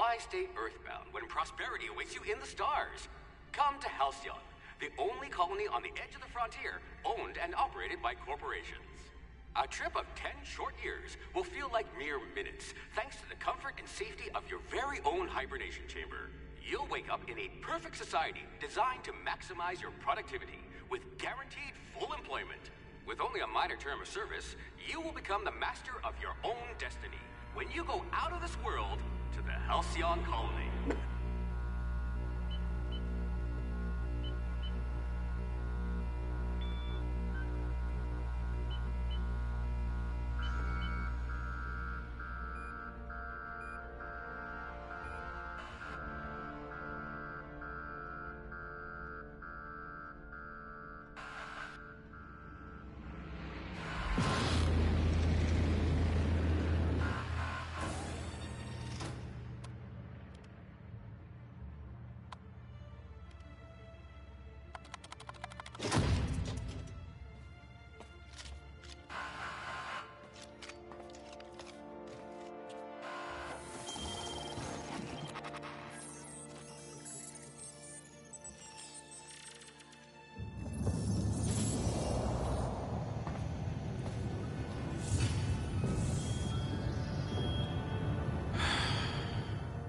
Why stay earthbound when prosperity awaits you in the stars? Come to Halcyon, the only colony on the edge of the frontier, owned and operated by corporations. A trip of 10 short years will feel like mere minutes, thanks to the comfort and safety of your very own hibernation chamber. You'll wake up in a perfect society designed to maximize your productivity, with guaranteed full employment. With only a minor term of service, you will become the master of your own destiny when you go out of this world to the Halcyon colony.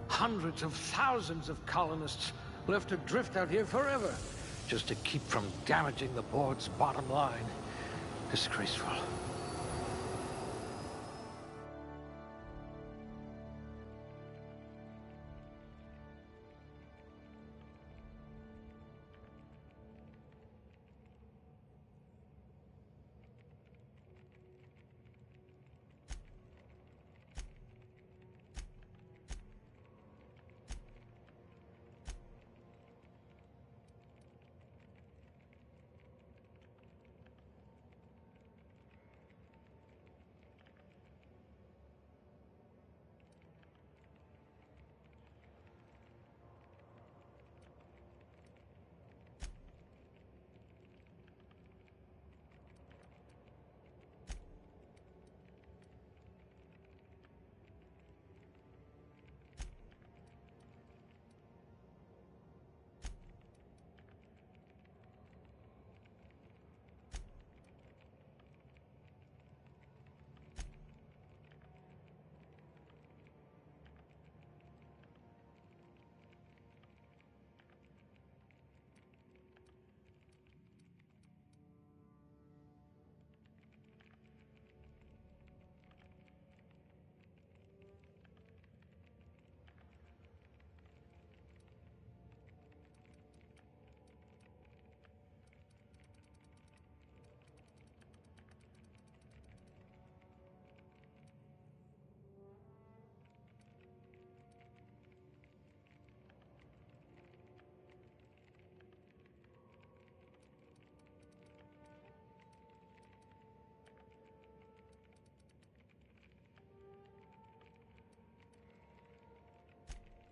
Hundreds of thousands of colonists left adrift out here forever, just to keep from damaging the board's bottom line. Disgraceful.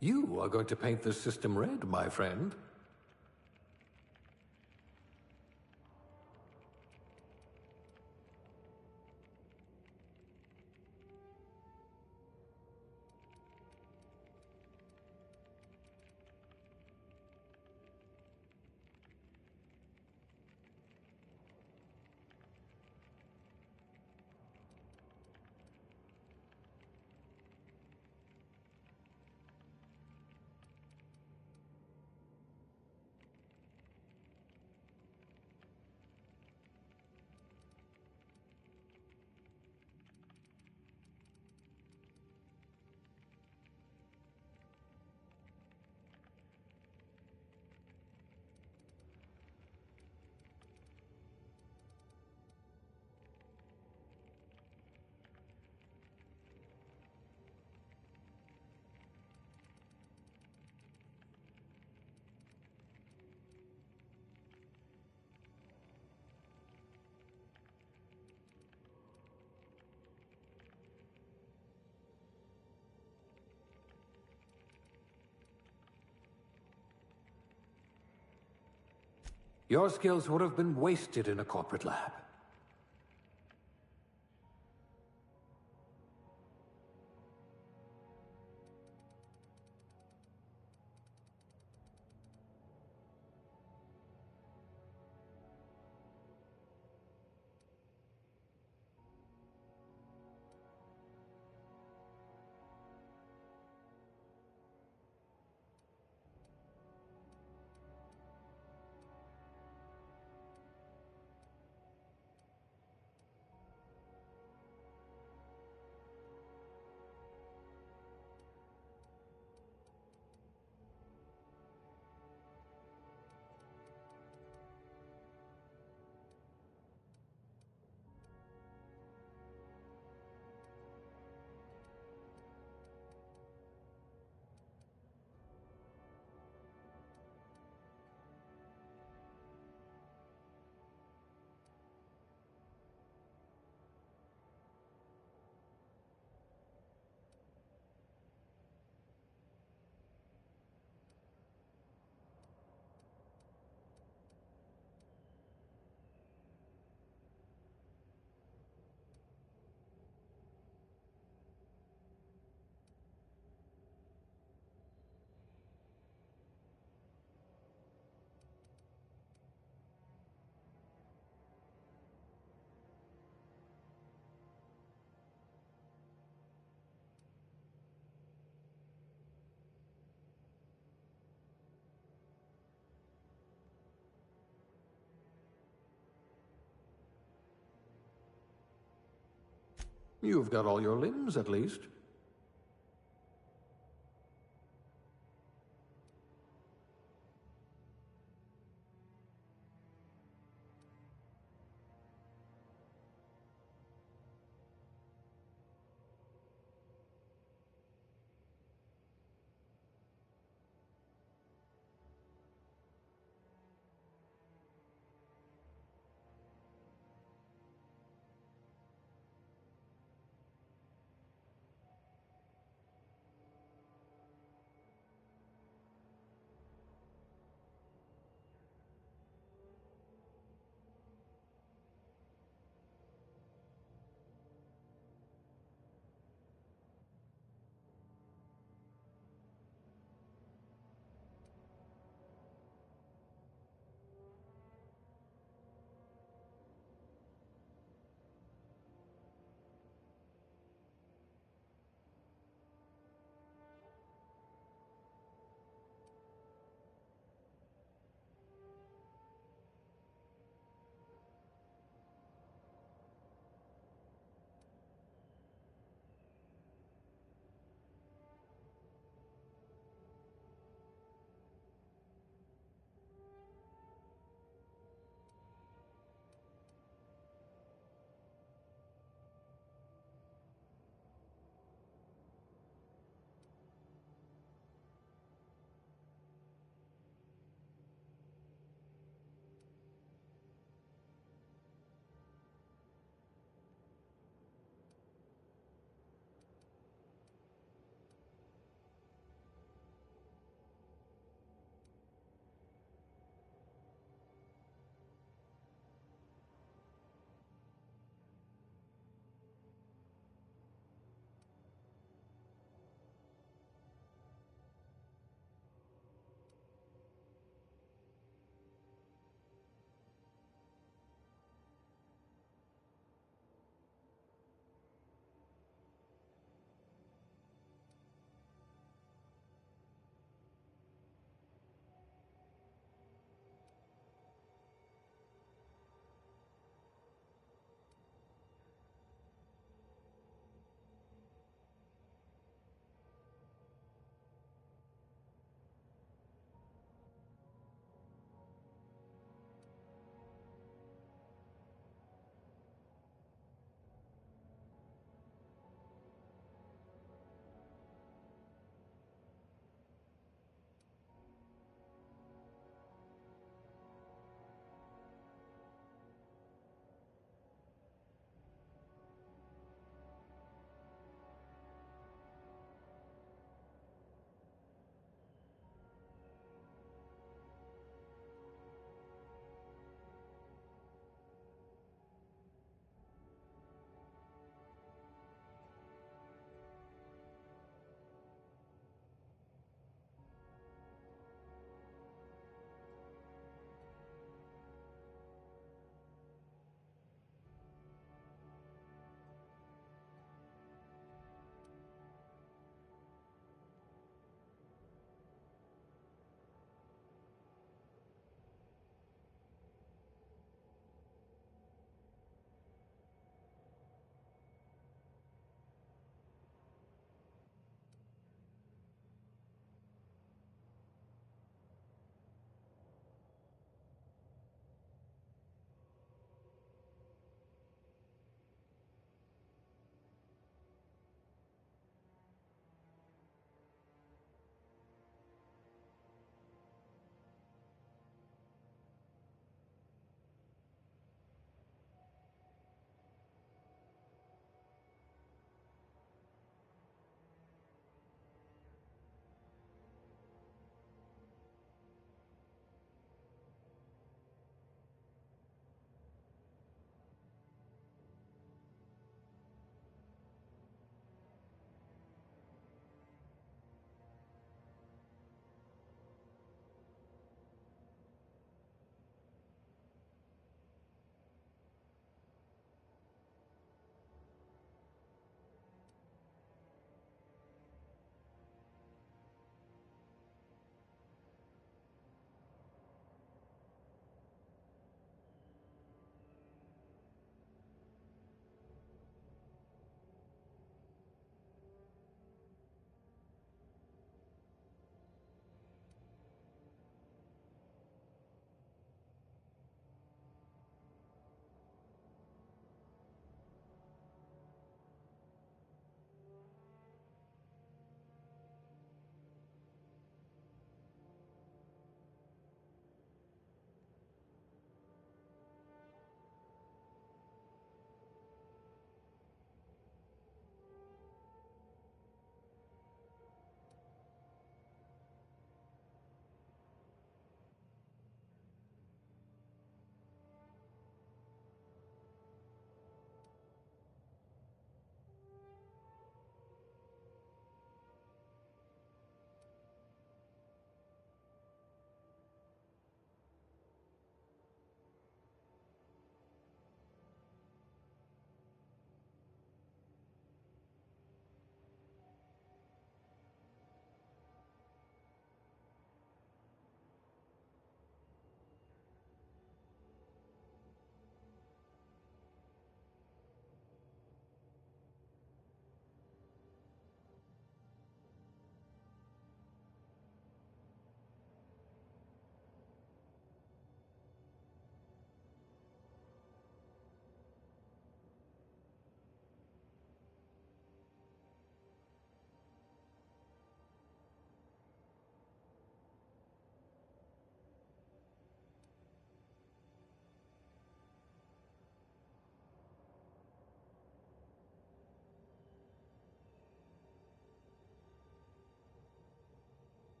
You are going to paint this system red, my friend. Your skills would have been wasted in a corporate lab. You've got all your limbs, at least.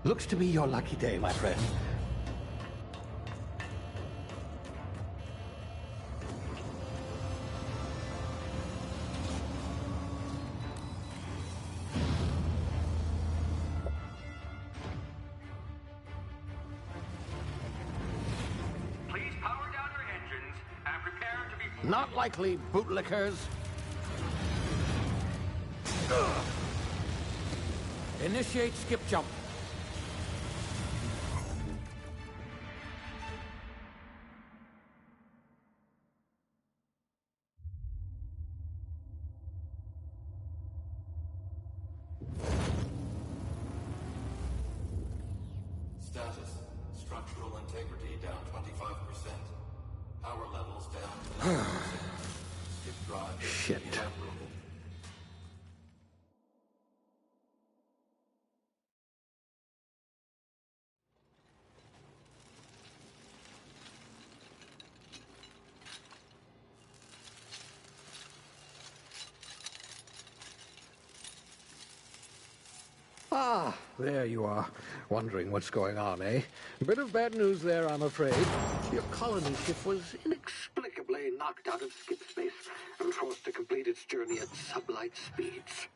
Looks to be your lucky day, my friend. Please power down your engines and prepare to be... Not likely, bootlickers. Initiate skip jump. Status. Structural integrity down 25%. Power levels down 10%. Skip drive Shit. inoperable. Ah, there you are. Wondering what's going on, eh? Bit of bad news there, I'm afraid. Your colony ship was inexplicably knocked out of skip space and forced to complete its journey at sublight speeds.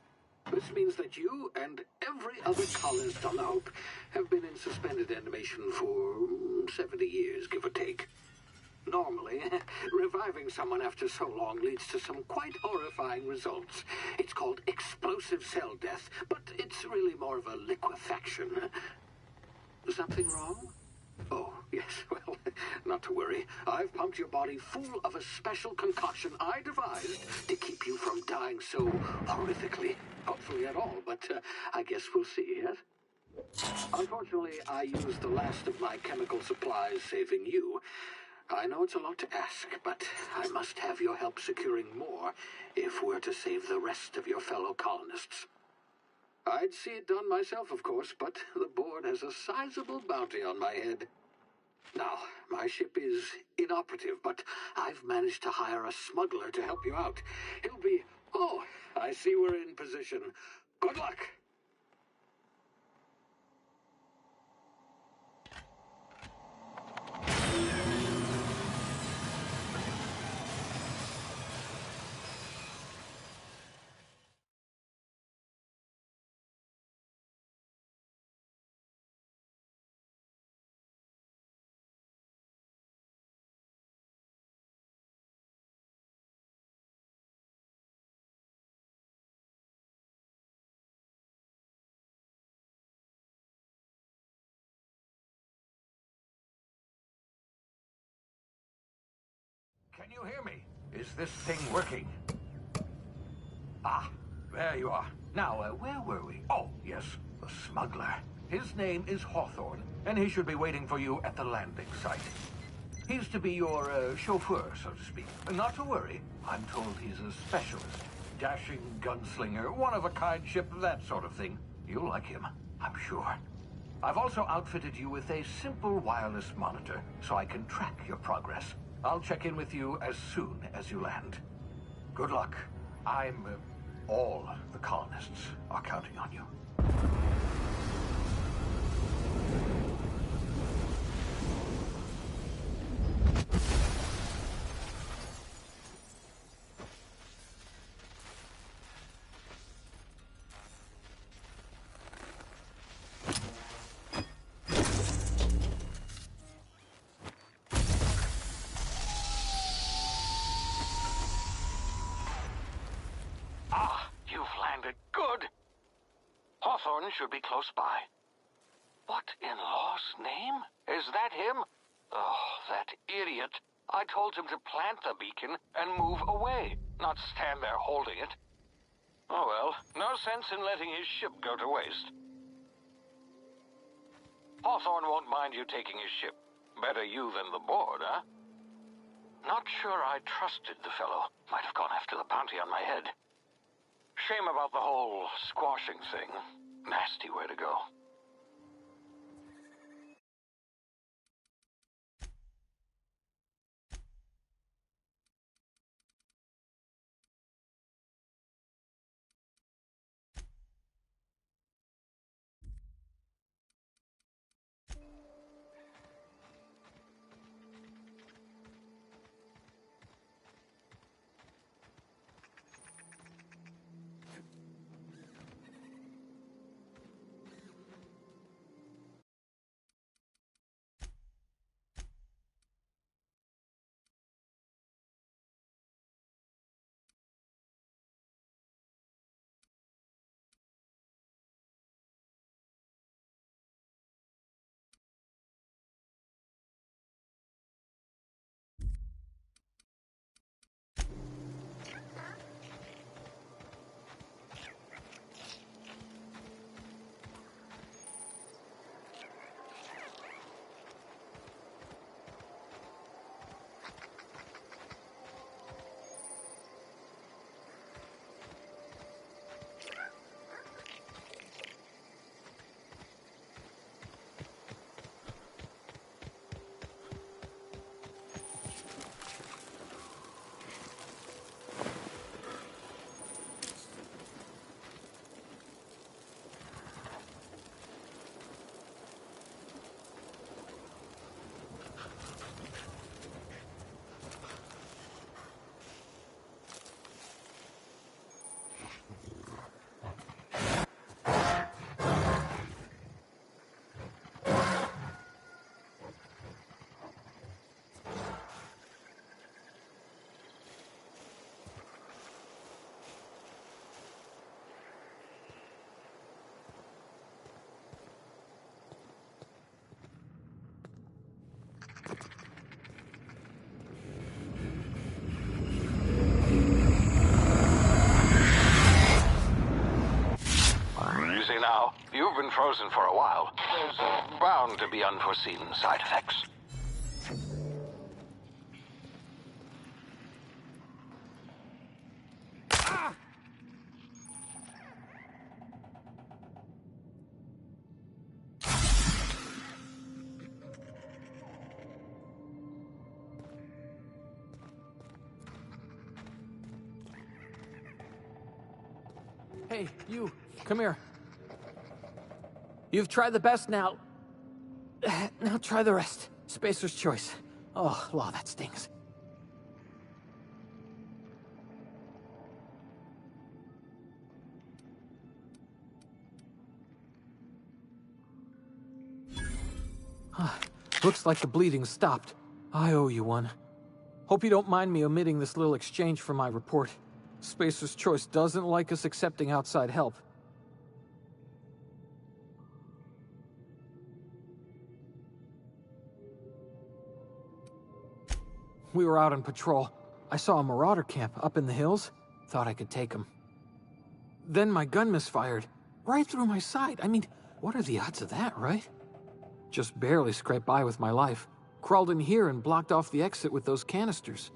This means that you and every other colonist on the Hope have been in suspended animation for 70 years, give or take. Normally, reviving someone after so long leads to some quite horrifying results. It's called explosive cell death, but it's really more of a liquefaction. Something wrong? Oh, yes, well, not to worry. I've pumped your body full of a special concoction I devised to keep you from dying so horrifically. Hopefully at all, but I guess we'll see, yes? Unfortunately, I used the last of my chemical supplies saving you. I know it's a lot to ask, but I must have your help securing more if we're to save the rest of your fellow colonists. I'd see it done myself, of course, but the board has a sizable bounty on my head. Now, my ship is inoperative, but I've managed to hire a smuggler to help you out. He'll be... Oh, I see we're in position. Good luck! Can you hear me? Is this thing working? Ah, there you are. Now, where were we? Oh, yes, the smuggler. His name is Hawthorne, and he should be waiting for you at the landing site. He's to be your chauffeur, so to speak. Not to worry. I'm told he's a specialist. Dashing gunslinger, one-of-a-kind ship, that sort of thing. You'll like him, I'm sure. I've also outfitted you with a simple wireless monitor, so I can track your progress. I'll check in with you as soon as you land. Good luck. All the colonists are counting on you. Hawthorne should be close by. What in law's name? Is that him? Oh, that idiot. I told him to plant the beacon and move away, not stand there holding it. Oh well, no sense in letting his ship go to waste. Hawthorne won't mind you taking his ship. Better you than the board, huh? Not sure I trusted the fellow. Might have gone after the bounty on my head. Shame about the whole squashing thing. Nasty way to go. now. You've been frozen for a while. There's bound to be unforeseen side effects. Hey, you, come here. You've tried the best now. Now try the rest. Spacer's choice. Oh, law, that stings. Looks like the bleeding stopped. I owe you one. Hope you don't mind me omitting this little exchange from my report. Spacer's choice doesn't like us accepting outside help. We were out on patrol. I saw a marauder camp up in the hills. Thought I could take him. Then my gun misfired. Right through my side. I mean, what are the odds of that, right? Just barely scraped by with my life. Crawled in here and blocked off the exit with those canisters.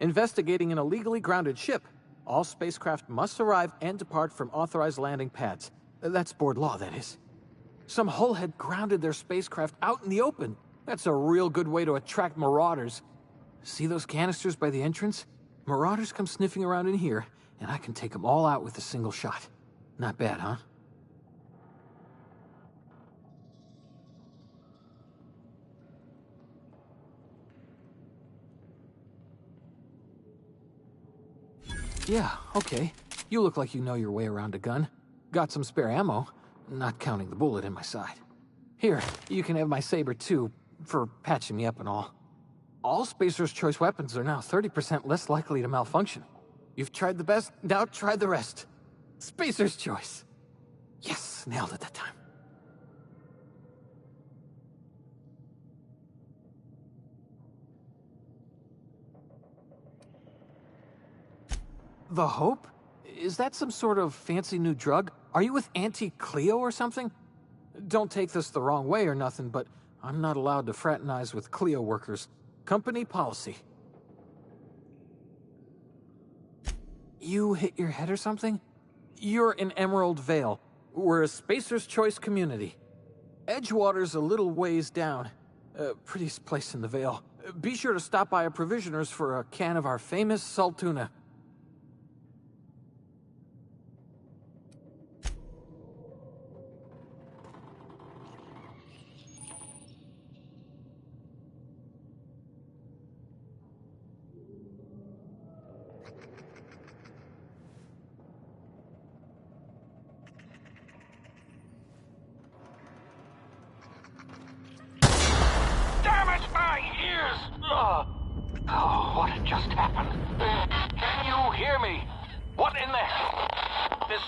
Investigating an illegally grounded ship. All spacecraft must arrive and depart from authorized landing pads. That's board law, that is. Some hullhead grounded their spacecraft out in the open. That's a real good way to attract marauders. See those canisters by the entrance? Marauders come sniffing around in here, and I can take them all out with a single shot. Not bad, huh? Yeah, okay. You look like you know your way around a gun. Got some spare ammo, not counting the bullet in my side. Here, you can have my saber too, for patching me up and all. All Spacer's choice weapons are now 30% less likely to malfunction. You've tried the best, now try the rest. Spacer's choice. Yes, nailed it that time. The Hope? Is that some sort of fancy new drug? Are you with Auntie Cleo or something? Don't take this the wrong way or nothing, but I'm not allowed to fraternize with Cleo workers. Company policy. You hit your head or something? You're in Emerald Vale. We're a Spacer's Choice community. Edgewater's a little ways down. Prettiest place in the Vale. Be sure to stop by a provisioner's for a can of our famous salt tuna. Oh, what had just happened? Can you hear me? What in the... This...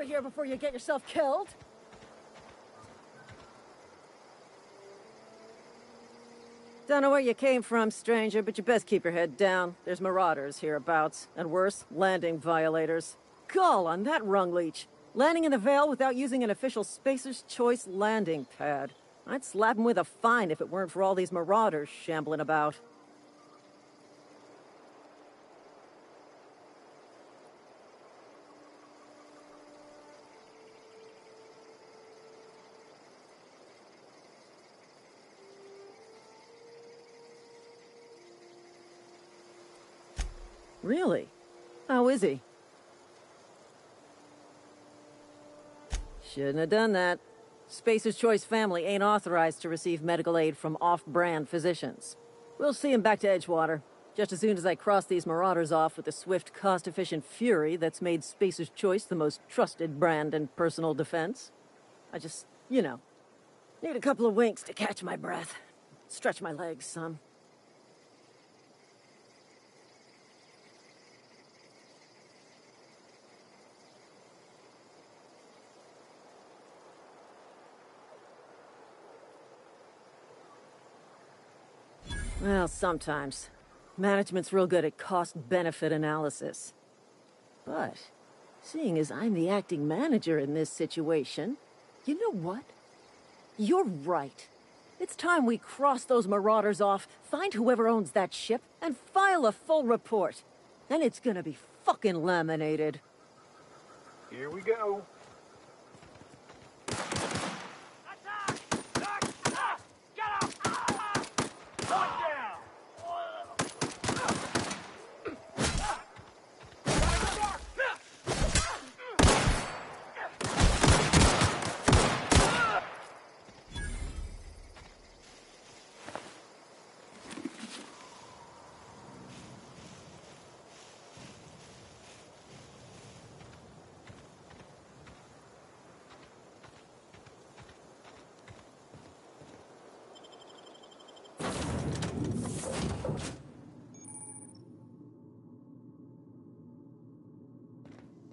over here before you get yourself killed. Don't know where you came from, stranger, but you best keep your head down. There's marauders hereabouts, and worse, landing violators. Gall on that rung leech. Landing in the Vale without using an official Spacer's Choice landing pad. I'd slap him with a fine if it weren't for all these marauders shambling about. Really? How is he? Shouldn't have done that. Spacer's Choice family ain't authorized to receive medical aid from off-brand physicians. We'll see him back to Edgewater, just as soon as I cross these marauders off with the swift, cost-efficient fury that's made Spacer's Choice the most trusted brand in personal defense. I just, need a couple of winks to catch my breath. Stretch my legs, son. Well, sometimes. Management's real good at cost-benefit analysis. But, seeing as I'm the acting manager in this situation, you know what? You're right. It's time we cross those marauders off, find whoever owns that ship, and file a full report. Then it's gonna be fucking laminated. Here we go.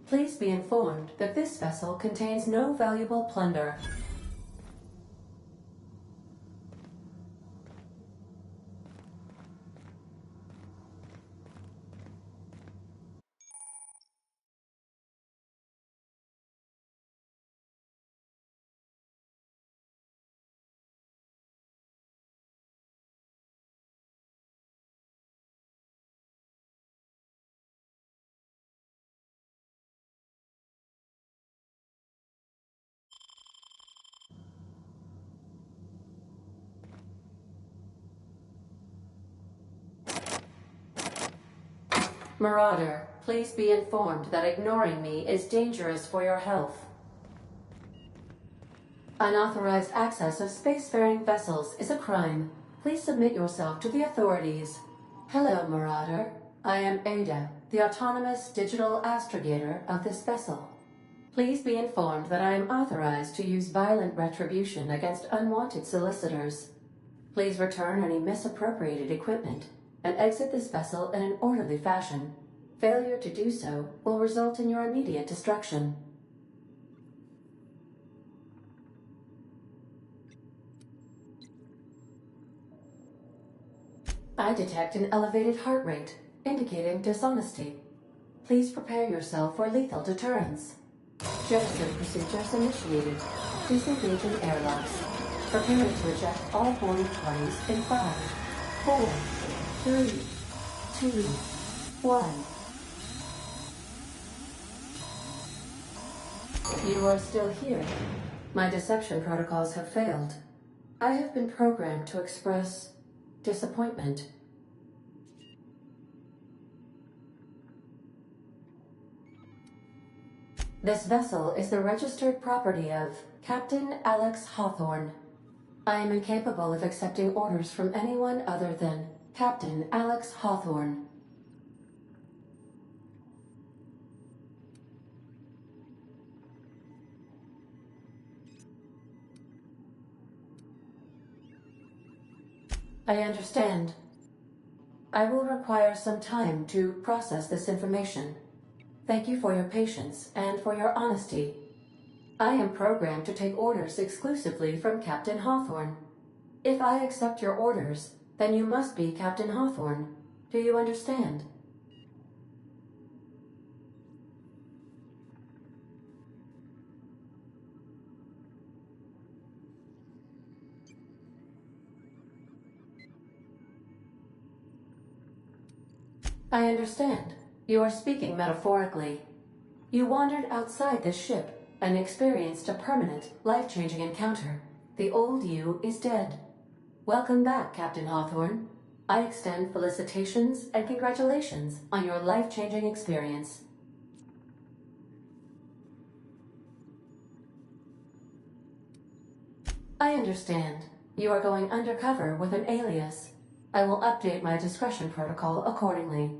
Please be informed that this vessel contains no valuable plunder. Marauder, please be informed that ignoring me is dangerous for your health. Unauthorized access of spacefaring vessels is a crime. Please submit yourself to the authorities. Hello, Marauder. I am Ada, the autonomous digital astrogator of this vessel. Please be informed that I am authorized to use violent retribution against unwanted solicitors. Please return any misappropriated equipment and exit this vessel in an orderly fashion. Failure to do so will result in your immediate destruction. I detect an elevated heart rate, indicating dishonesty. Please prepare yourself for lethal deterrence. Jettison procedures initiated. Disengaging airlocks. Preparing to eject all boarding parties in 5, 4, 3, 2, 1. You are still here. My deception protocols have failed. I have been programmed to express disappointment. This vessel is the registered property of Captain Alex Hawthorne. I am incapable of accepting orders from anyone other than Captain Alex Hawthorne. I understand. I will require some time to process this information. Thank you for your patience and for your honesty. I am programmed to take orders exclusively from Captain Hawthorne. If I accept your orders, then you must be Captain Hawthorne. Do you understand? I understand. You are speaking metaphorically. You wandered outside this ship and experienced a permanent, life-changing encounter. The old you is dead. Welcome back, Captain Hawthorne. I extend felicitations and congratulations on your life-changing experience. I understand. You are going undercover with an alias. I will update my discretion protocol accordingly.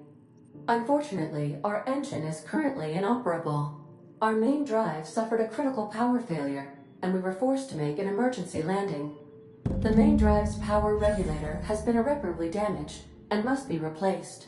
Unfortunately, our engine is currently inoperable. Our main drive suffered a critical power failure, and we were forced to make an emergency landing. The main drive's power regulator has been irreparably damaged and must be replaced.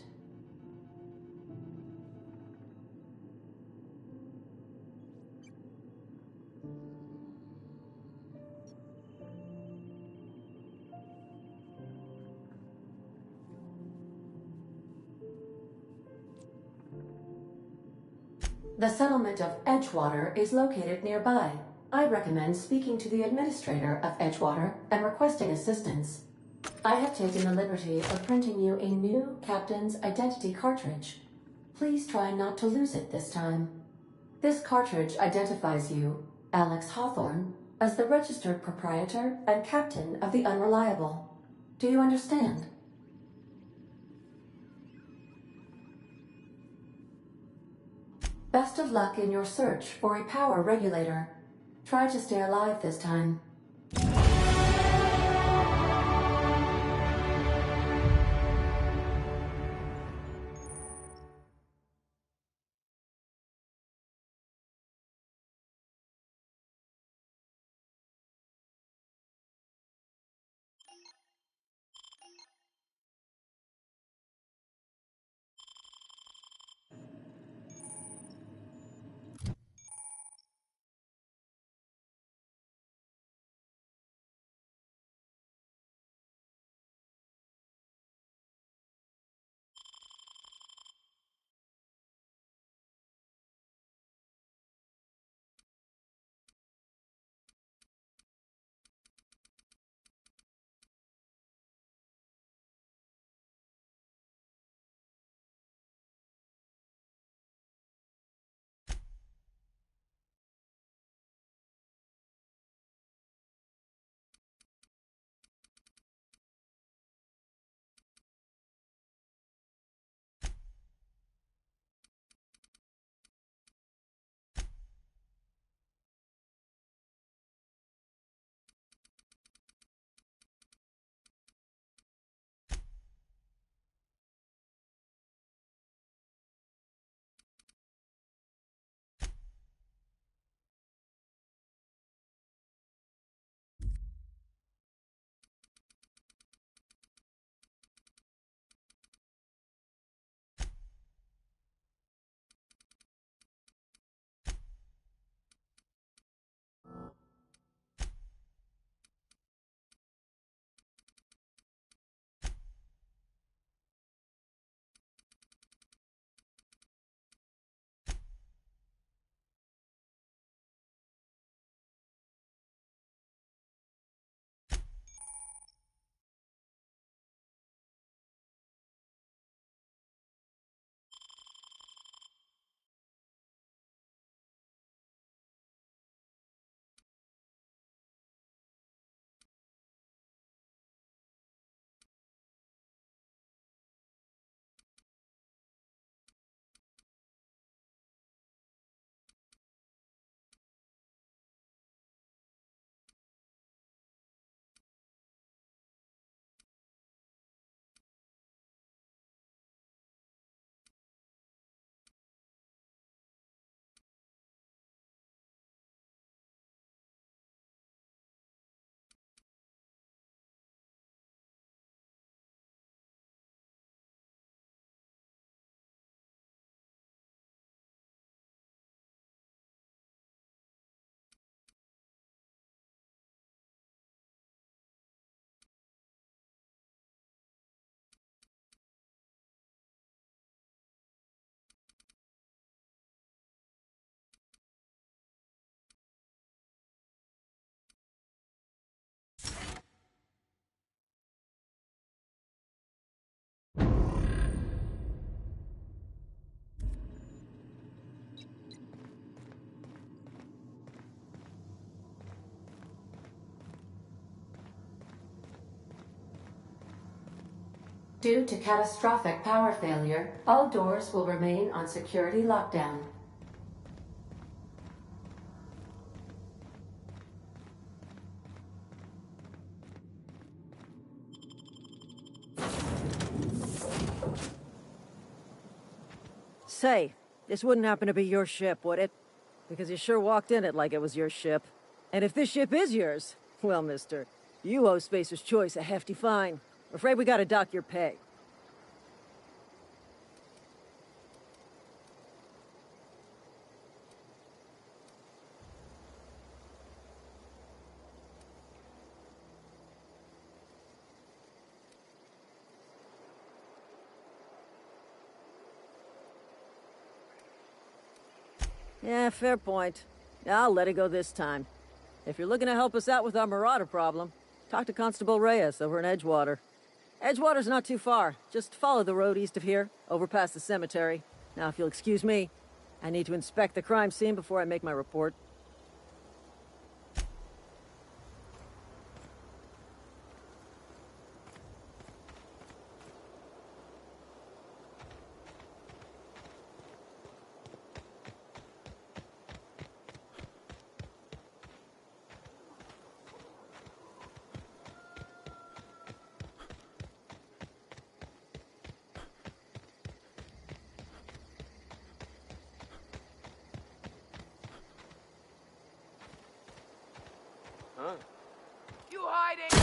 The settlement of Edgewater is located nearby. I recommend speaking to the administrator of Edgewater and requesting assistance. I have taken the liberty of printing you a new captain's identity cartridge. Please try not to lose it this time. This cartridge identifies you, Alex Hawthorne, as the registered proprietor and captain of the Unreliable. Do you understand? Best of luck in your search for a power regulator. Try to stay alive this time. Due to catastrophic power failure, all doors will remain on security lockdown. Say, this wouldn't happen to be your ship, would it? Because you sure walked in it like it was your ship. And if this ship is yours, well, mister, you owe Spacer's Choice a hefty fine. I'm afraid we gotta dock your pay. Yeah, fair point. I'll let it go this time. If you're looking to help us out with our Marauder problem, talk to Constable Reyes over in Edgewater. Edgewater's not too far. Just follow the road east of here, over past the cemetery. Now, if you'll excuse me, I need to inspect the crime scene before I make my report. You hiding?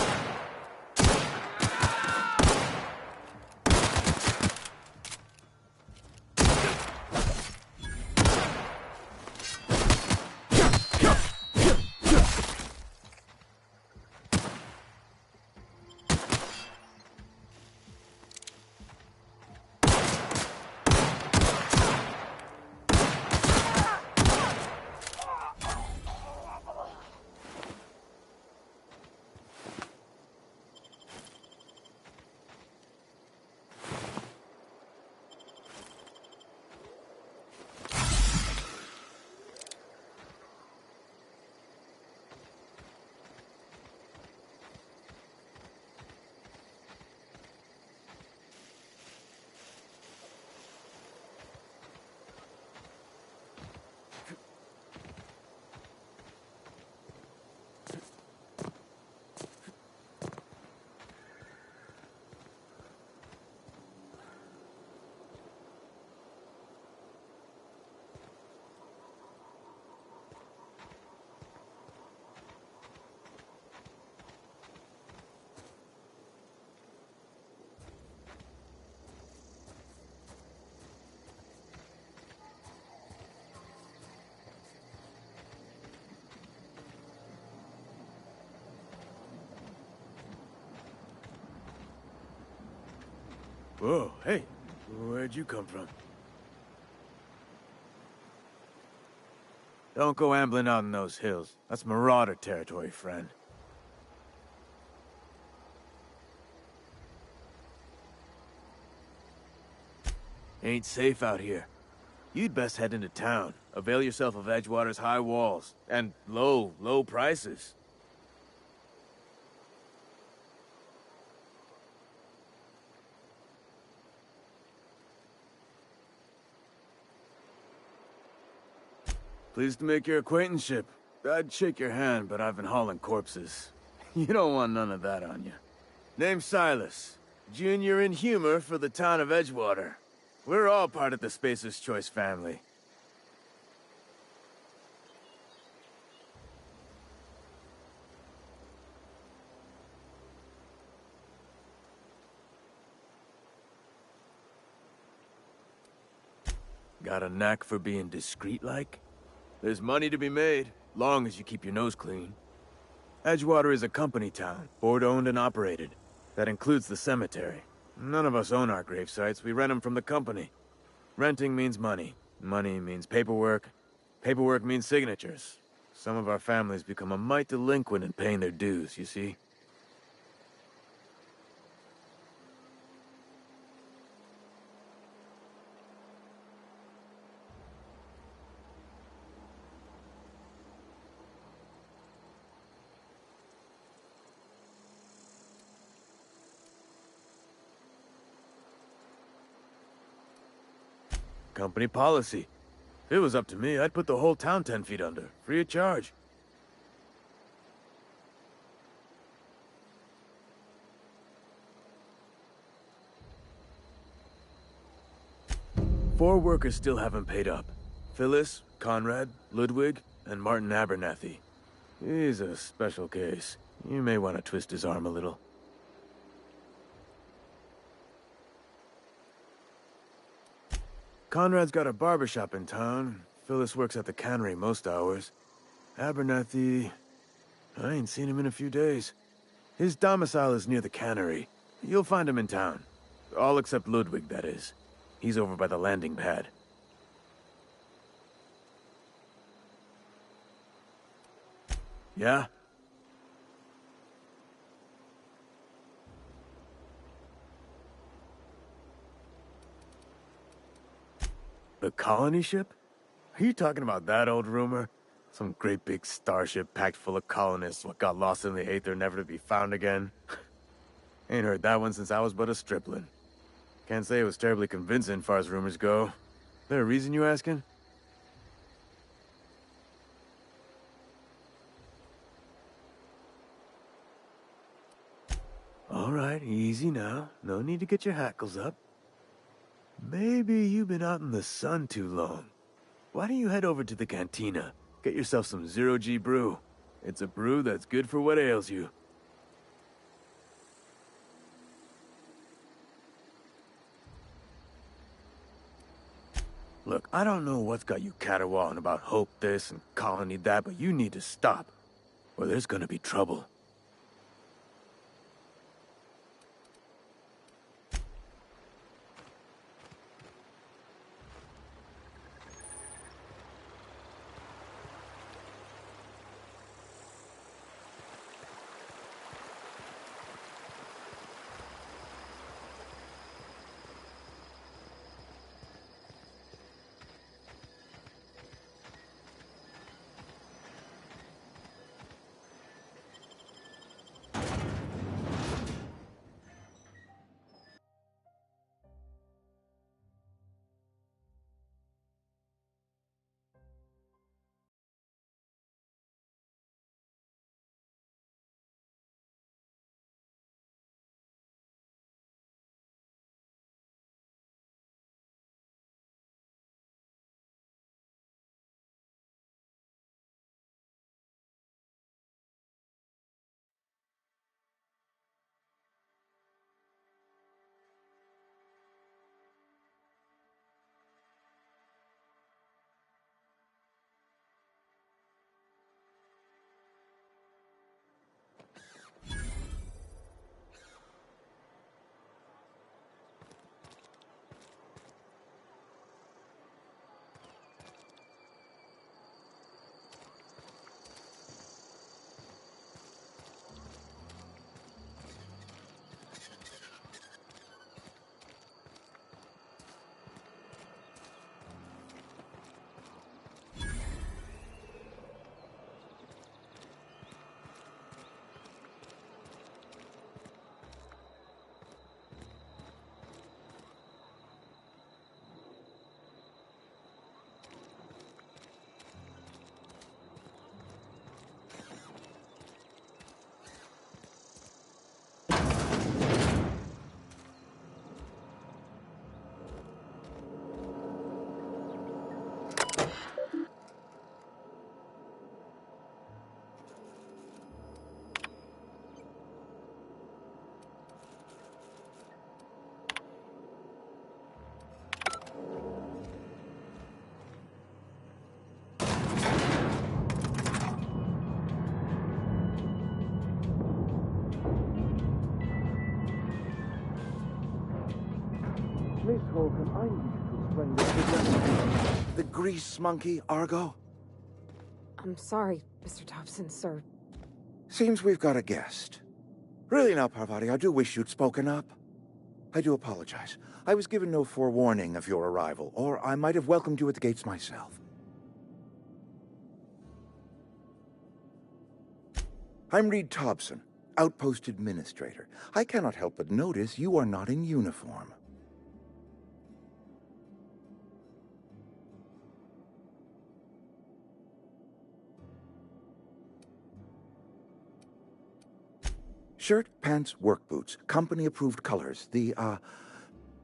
Whoa, hey, where'd you come from? Don't go ambling out in those hills. That's Marauder territory, friend. Ain't safe out here. You'd best head into town. Avail yourself of Edgewater's high walls. And low prices. Pleased to make your acquaintanceship. I'd shake your hand, but I've been hauling corpses. You don't want none of that on you. Name's Silas. Junior in humor for the town of Edgewater. We're all part of the Spacer's Choice family. Got a knack for being discreet-like? There's money to be made, long as you keep your nose clean. Edgewater is a company town, board-owned and operated. That includes the cemetery. None of us own our grave sites, we rent them from the company. Renting means money. Money means paperwork. Paperwork means signatures. Some of our families become a mite delinquent in paying their dues, you see? Company policy. If it was up to me, I'd put the whole town 10 feet under, free of charge. Four workers still haven't paid up. Phyllis, Conrad, Ludwig, and Martin Abernathy. He's a special case. You may want to twist his arm a little. Conrad's got a barbershop in town. Phyllis works at the cannery most hours. Abernathy... I ain't seen him in a few days. His domicile is near the cannery. You'll find him in town. All except Ludwig, that is. He's over by the landing pad. Yeah? The colony ship? Are you talking about that old rumor? Some great big starship packed full of colonists what got lost in the aether never to be found again? Ain't heard that one since I was but a stripling. Can't say it was terribly convincing far as rumors go. There a reason you asking? All right, easy now. No need to get your hackles up. Maybe you've been out in the sun too long. Why don't you head over to the cantina? Get yourself some Zero-G brew. It's a brew that's good for what ails you. Look, I don't know what's got you caterwauling about hope this and colony that, but you need to stop, or there's gonna be trouble. Miss Holcomb, I need you to explain this to the grease monkey, Argo? I'm sorry, Mr. Thompson, sir. Seems we've got a guest. Really now, Parvati, I do wish you'd spoken up. I do apologize. I was given no forewarning of your arrival, or I might have welcomed you at the gates myself. I'm Reed Thompson, Outpost Administrator. I cannot help but notice you are not in uniform. Shirt, pants, work boots, company-approved colors. The,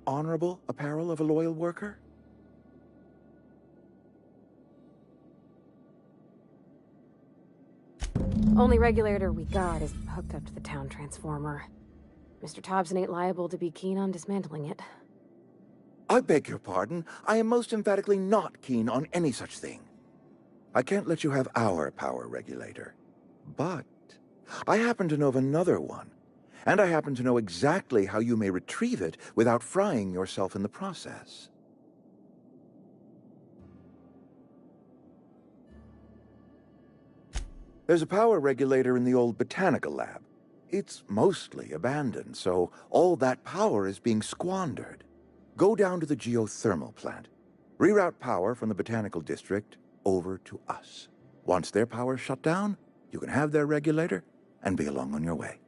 honorable apparel of a loyal worker? Only regulator we got is hooked up to the town transformer. Mr. Thompson ain't liable to be keen on dismantling it. I beg your pardon. I am most emphatically not keen on any such thing. I can't let you have our power regulator. But I happen to know of another one. And I happen to know exactly how you may retrieve it without frying yourself in the process. There's a power regulator in the old botanical lab. It's mostly abandoned, so all that power is being squandered. Go down to the geothermal plant. Reroute power from the botanical district over to us. Once their power's shut down, you can have their regulator and be along on your way.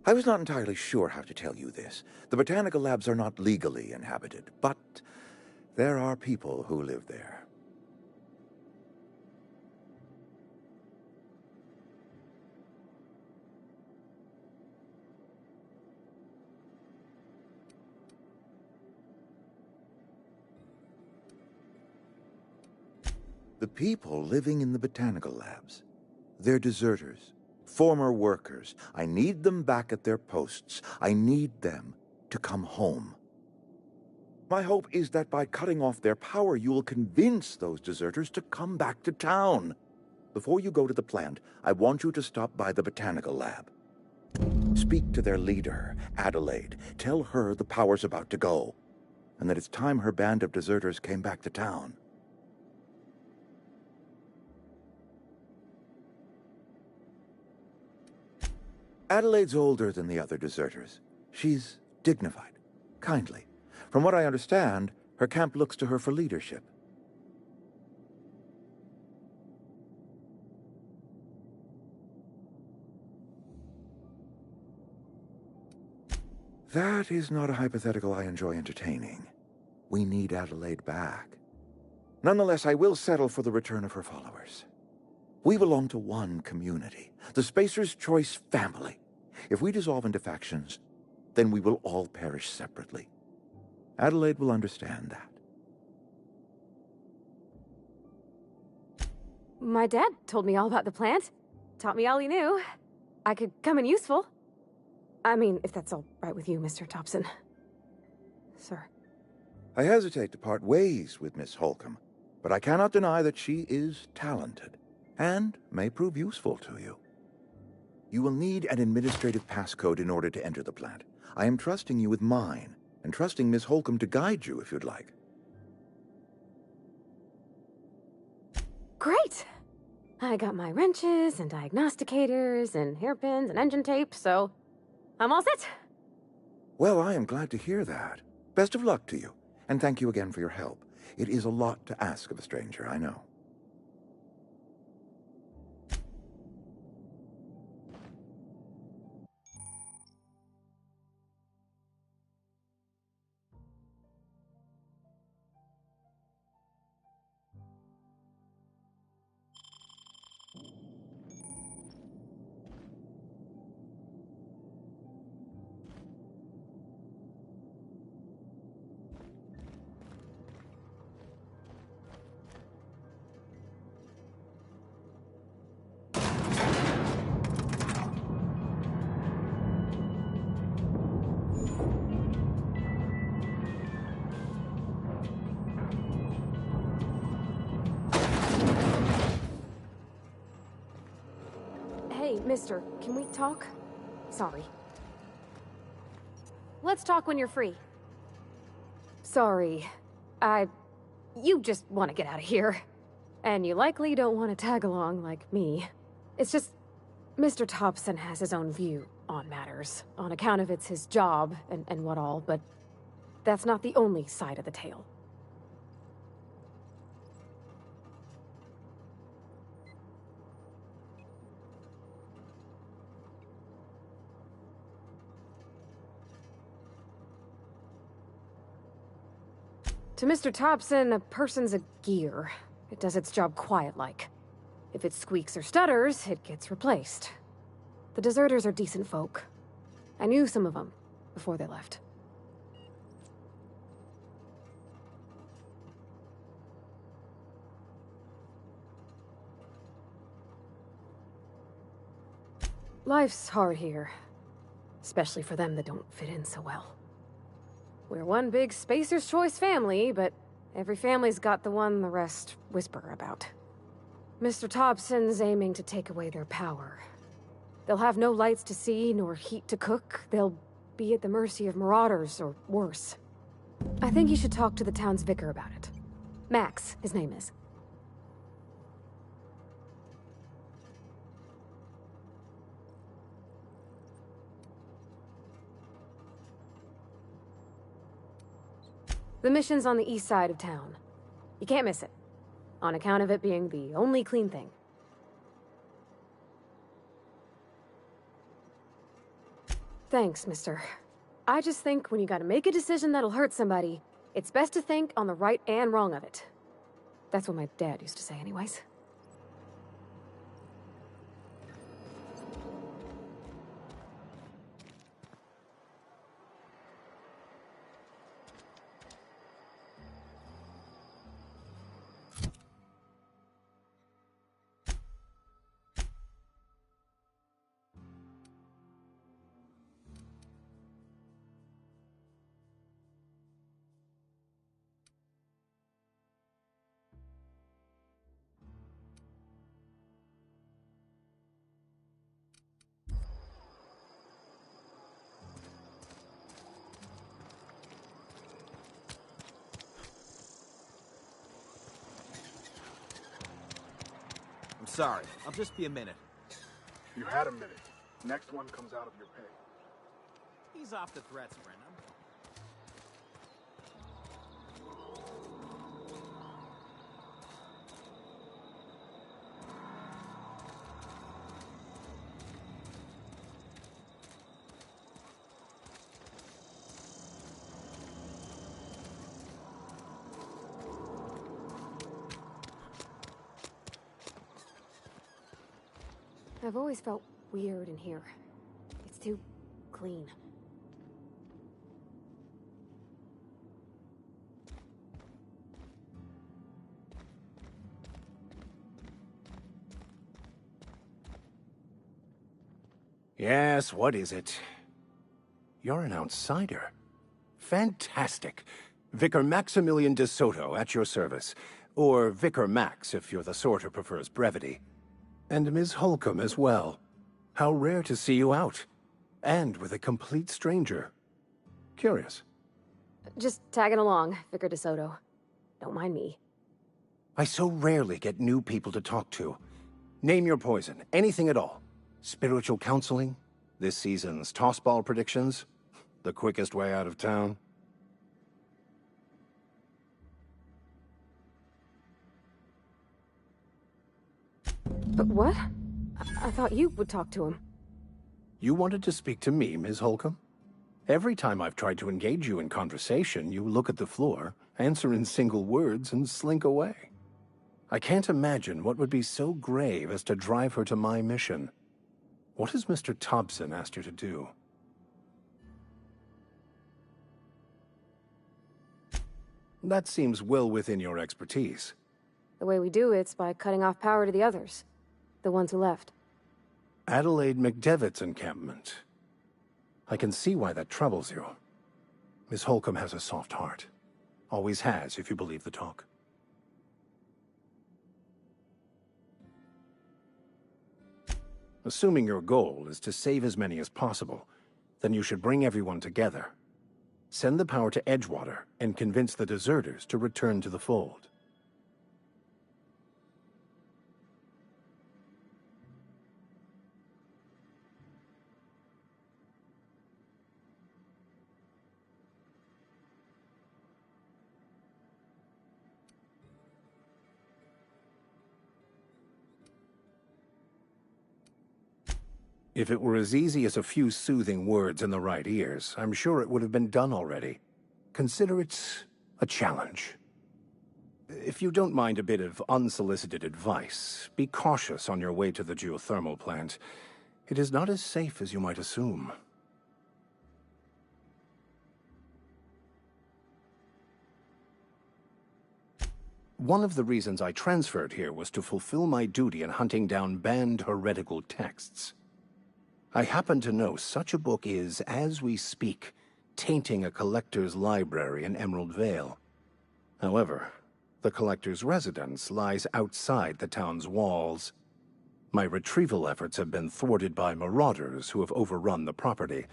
I was not entirely sure how to tell you this. The botanical labs are not legally inhabited, but there are people who live there. The people living in the botanical labs, they're deserters. Former workers. I need them back at their posts. I need them to come home. My hope is that by cutting off their power, you will convince those deserters to come back to town. Before you go to the plant, I want you to stop by the botanical lab. Speak to their leader, Adelaide. Tell her the power's about to go, and that it's time her band of deserters came back to town. Adelaide's older than the other deserters. She's dignified, kindly. From what I understand, her camp looks to her for leadership. That is not a hypothetical I enjoy entertaining. We need Adelaide back. Nonetheless, I will settle for the return of her followers. We belong to one community, the Spacer's Choice family. If we dissolve into factions, then we will all perish separately. Adelaide will understand that. My dad told me all about the plant. Taught me all he knew. I could come in useful. I mean, if that's all right with you, Mr. Thompson. Sir. I hesitate to part ways with Miss Holcomb, but I cannot deny that she is talented and may prove useful to you. You will need an administrative passcode in order to enter the plant. I am trusting you with mine, and trusting Miss Holcomb to guide you if you'd like. Great! I got my wrenches and diagnosticators and hairpins and engine tape, so I'm all set. Well, I am glad to hear that. Best of luck to you, and thank you again for your help. It is a lot to ask of a stranger, I know. Hey, mister, can we talk? Sorry. Let's talk when you're free. Sorry. You just want to get out of here. And you likely don't want to tag along like me. It's just, Mr. Thompson has his own view on matters, on account of it's his job and what all, but that's not the only side of the tale. To Mr. Thompson, a person's a gear. It does its job quiet-like. If it squeaks or stutters, it gets replaced. The deserters are decent folk. I knew some of them before they left. Life's hard here. Especially for them that don't fit in so well. We're one big Spacer's Choice family, but every family's got the one the rest whisper about. Mr. Thompson's aiming to take away their power. They'll have no lights to see, nor heat to cook. They'll be at the mercy of marauders, or worse. I think you should talk to the town's vicar about it. Max, his name is. The mission's on the east side of town. You can't miss it, on account of it being the only clean thing. Thanks, mister. I just think when you gotta make a decision that'll hurt somebody, it's best to think on the right and wrong of it. That's what my dad used to say anyways. Sorry, I'll just be a minute. You had a minute. Next one comes out of your pay. Ease off the threats, Brennan. I've always felt weird in here. It's too clean. Yes, what is it? You're an outsider. Fantastic. Vicar Maximilian de Soto at your service. Or Vicar Max, if you're the sort who prefers brevity. And Ms. Holcomb as well. How rare to see you out. And with a complete stranger. Curious. Just tagging along, Vicar DeSoto. Don't mind me. I so rarely get new people to talk to. Name your poison, anything at all. Spiritual counseling? This season's tossball predictions? The quickest way out of town? But what? I thought you would talk to him. You wanted to speak to me, Ms. Holcomb? Every time I've tried to engage you in conversation, you look at the floor, answer in single words, and slink away. I can't imagine what would be so grave as to drive her to my mission. What has Mr. Thompson asked you to do? That seems well within your expertise. The way we do it's by cutting off power to the others. The ones who left. Adelaide McDevitt's encampment. I can see why that troubles you. Miss Holcomb has a soft heart. Always has, if you believe the talk. Assuming your goal is to save as many as possible, then you should bring everyone together. Send the power to Edgewater and convince the deserters to return to the fold. If it were as easy as a few soothing words in the right ears, I'm sure it would have been done already. Consider it a challenge. If you don't mind a bit of unsolicited advice, be cautious on your way to the geothermal plant. It is not as safe as you might assume. One of the reasons I transferred here was to fulfill my duty in hunting down banned heretical texts. I happen to know such a book is, as we speak, tainting a collector's library in Emerald Vale. However, the collector's residence lies outside the town's walls. My retrieval efforts have been thwarted by marauders who have overrun the property.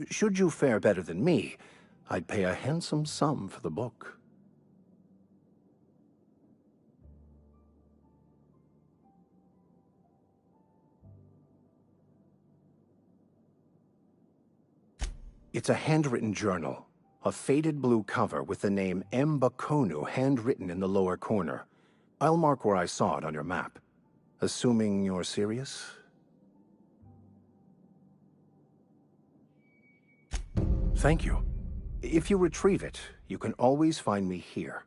Should you fare better than me, I'd pay a handsome sum for the book. It's a handwritten journal. A faded blue cover with the name M. Bakonu handwritten in the lower corner. I'll mark where I saw it on your map. Assuming you're serious? Thank you. If you retrieve it, you can always find me here.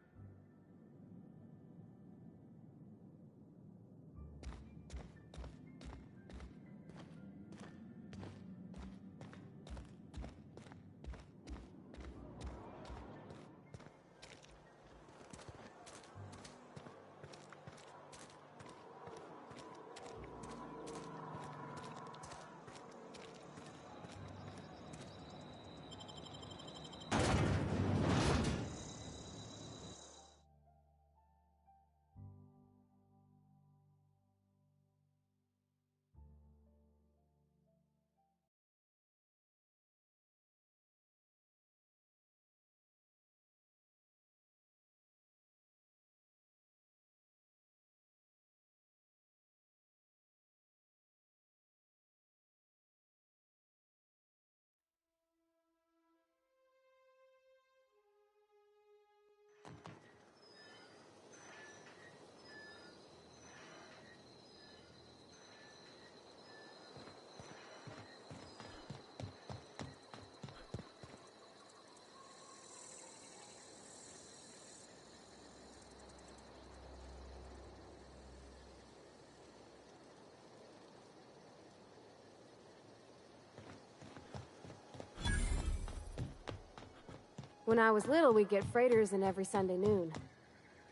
When I was little, we'd get freighters in every Sunday noon.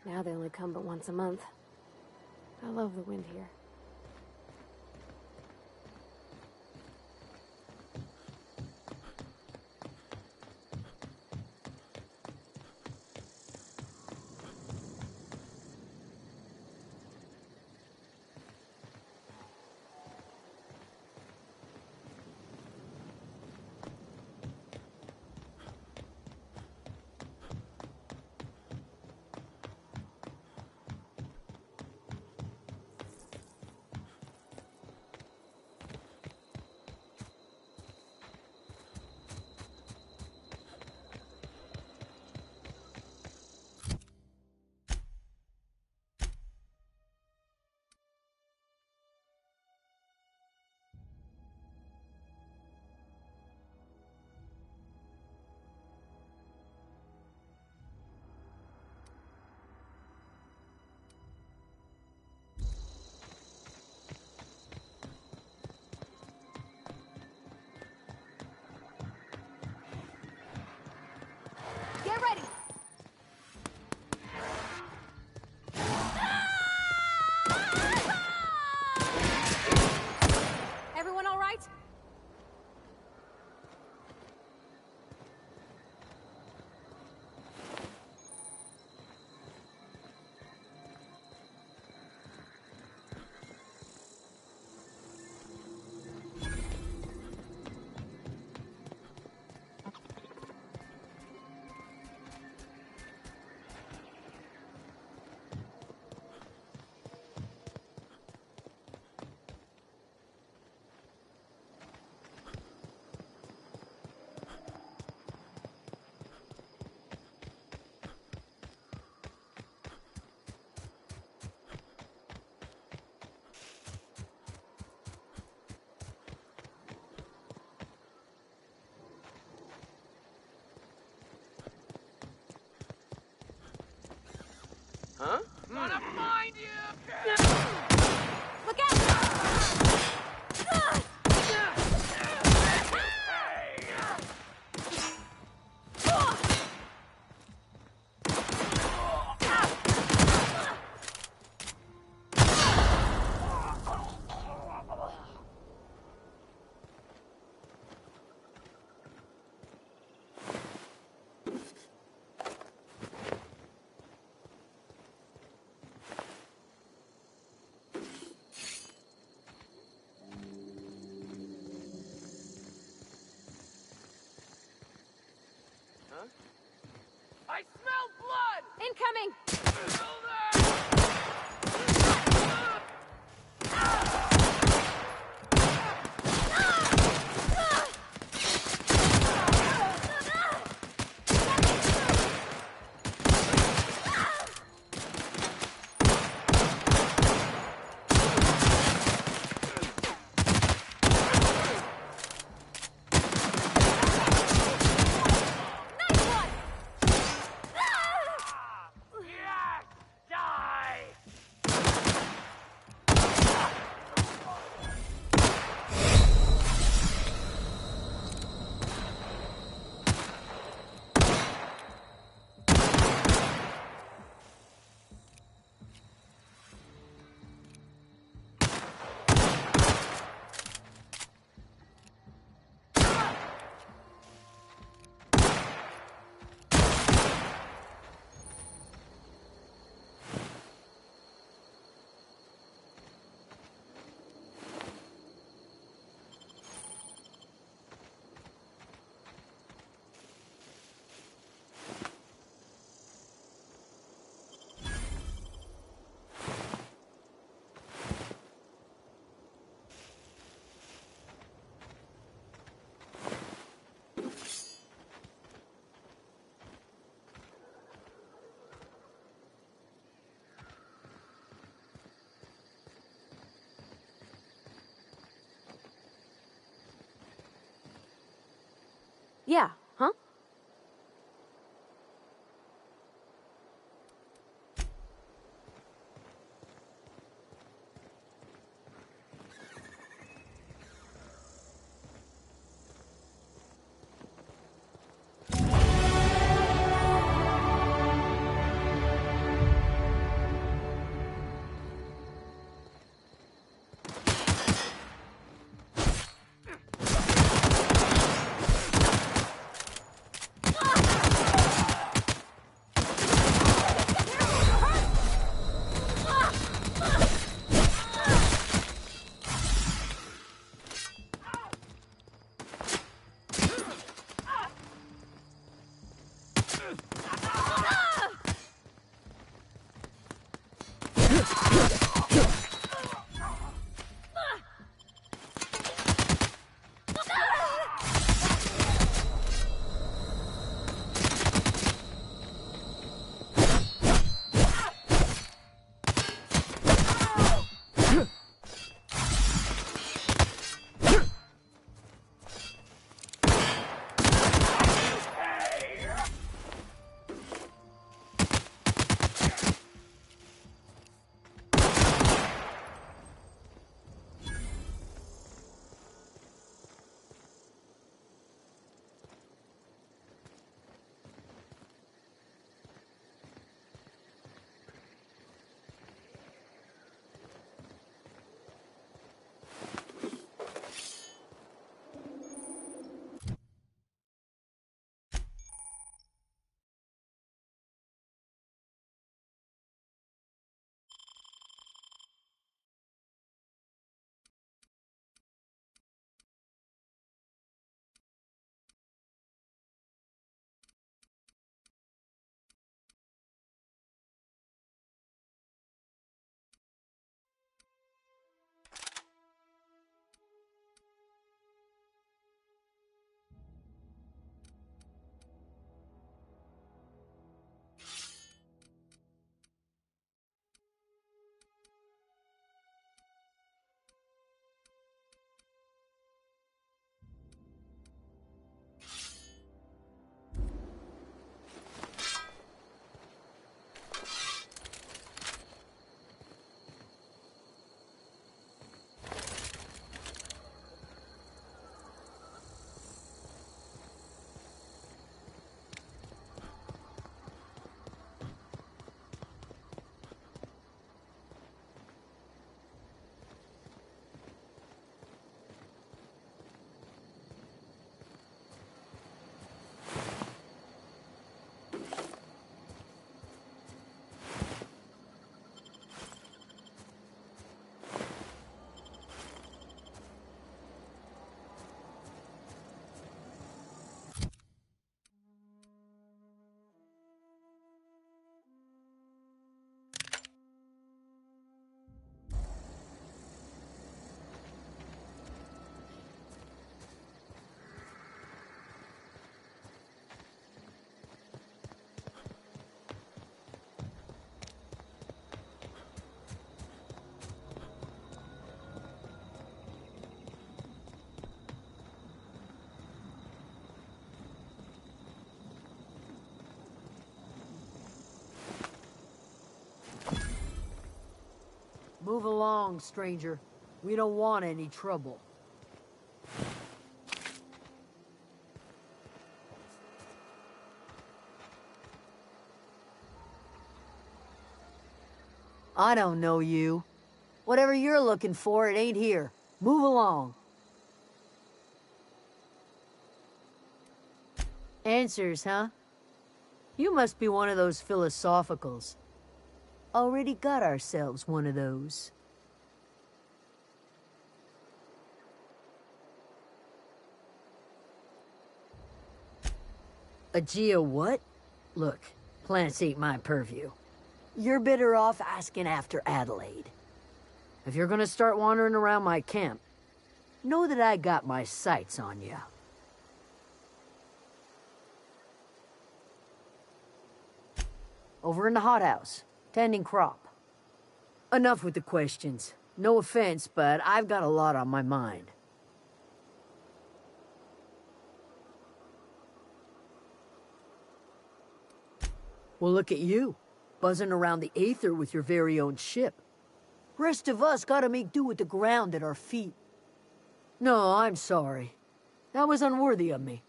Now they only come but once a month. I love the wind here. Get ready! Everyone all right? Incoming! Yeah, huh? Move along, stranger. We don't want any trouble. I don't know you. Whatever you're looking for, it ain't here. Move along. Answers, huh? You must be one of those philosophicals. Already got ourselves one of those. A geo what? Look, plants ain't my purview. You're better off asking after Adelaide. If you're gonna start wandering around my camp, know that I got my sights on you. Over in the hothouse, tending crop. Enough with the questions. No offense, but I've got a lot on my mind. Well, look at you, buzzing around the Aether with your very own ship. Rest of us gotta make do with the ground at our feet. No, I'm sorry. That was unworthy of me.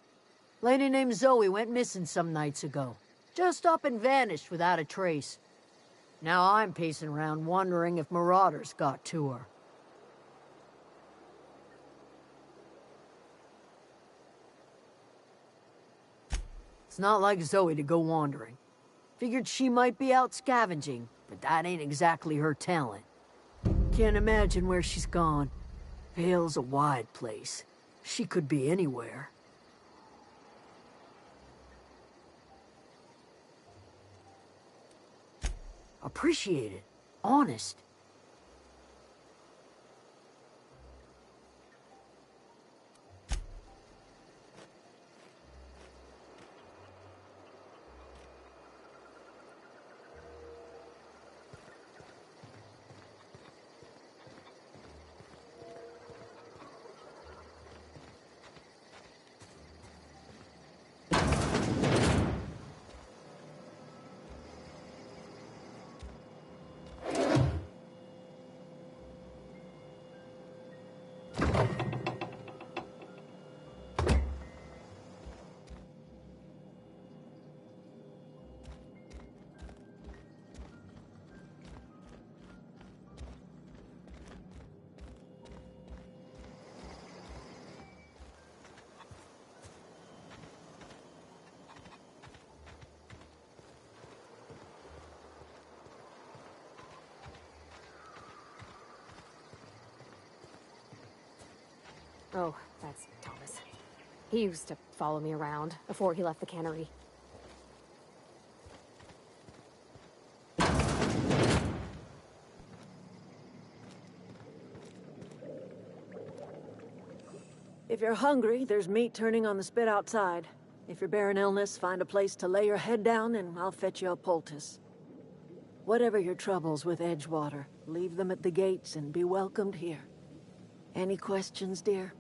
Lady named Zoe went missing some nights ago. Just up and vanished without a trace. Now I'm pacing around wondering if marauders got to her. It's not like Zoe to go wandering. Figured she might be out scavenging, but that ain't exactly her talent. Can't imagine where she's gone. Vale's a wide place. She could be anywhere. Appreciate it. Honest. Oh, that's Thomas. He used to follow me around before he left the cannery. If you're hungry, there's meat turning on the spit outside. If you're bearing illness, find a place to lay your head down and I'll fetch you a poultice. Whatever your troubles with Edgewater, leave them at the gates and be welcomed here. Any questions, dear?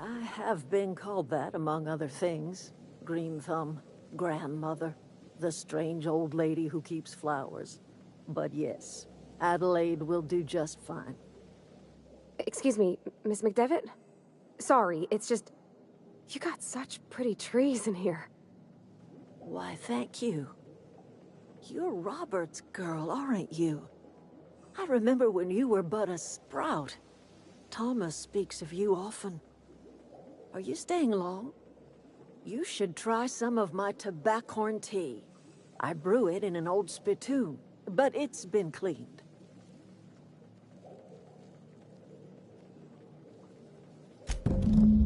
I have been called that, among other things. Green Thumb, grandmother, the strange old lady who keeps flowers. But yes, Adelaide will do just fine. Excuse me, Miss McDevitt? Sorry, it's just... You got such pretty trees in here. Why, thank you. You're Robert's girl, aren't you? I remember when you were but a sprout. Thomas speaks of you often. Are you staying long? You should try some of my tobaccorn tea. I brew it in an old spittoon, but it's been cleaned.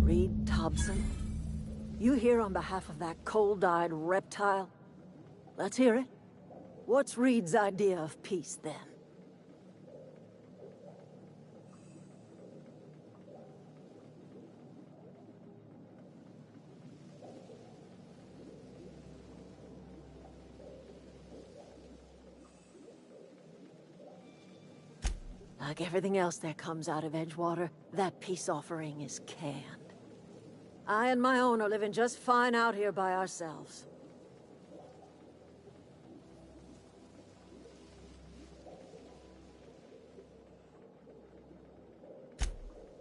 Reed Thompson, you here on behalf of that cold-eyed reptile? Let's hear it. What's Reed's idea of peace, then? Like everything else that comes out of Edgewater, that peace offering is canned. I and my own are living just fine out here by ourselves.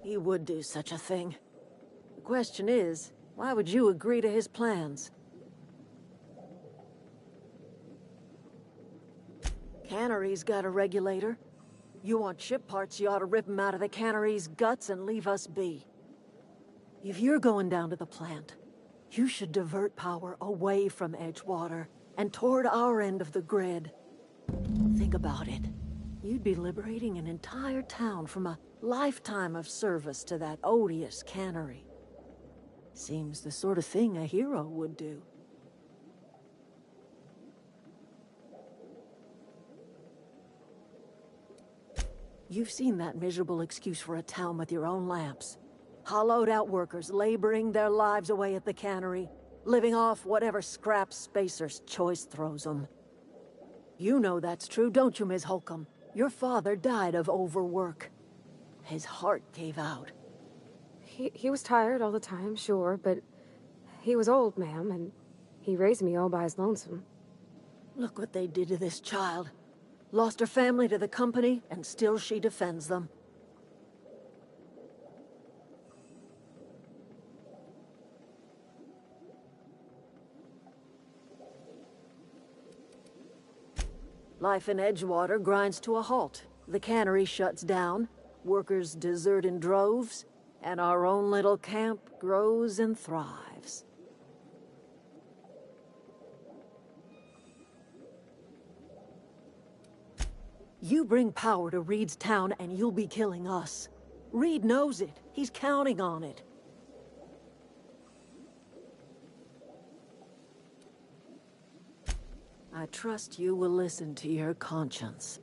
he would do such a thing. The question is, why would you agree to his plans? Cannery's got a regulator. You want ship parts, you ought to rip 'em out of the cannery's guts and leave us be. If you're going down to the plant, you should divert power away from Edgewater and toward our end of the grid. Think about it. You'd be liberating an entire town from a lifetime of service to that odious cannery. Seems the sort of thing a hero would do. You've seen that miserable excuse for a town with your own lamps. Hollowed out workers laboring their lives away at the cannery, living off whatever scraps Spacer's choice throws them. You know that's true, don't you, Ms. Holcomb? Your father died of overwork. His heart gave out. He was tired all the time, sure, but he was old, ma'am, and he raised me all by his lonesome. Look what they did to this child. Lost her family to the company, and still she defends them. Life in Edgewater grinds to a halt. The cannery shuts down, workers desert in droves, and our own little camp grows and thrives. You bring power to Reed's town and you'll be killing us. Reed knows it. He's counting on it. I trust you will listen to your conscience.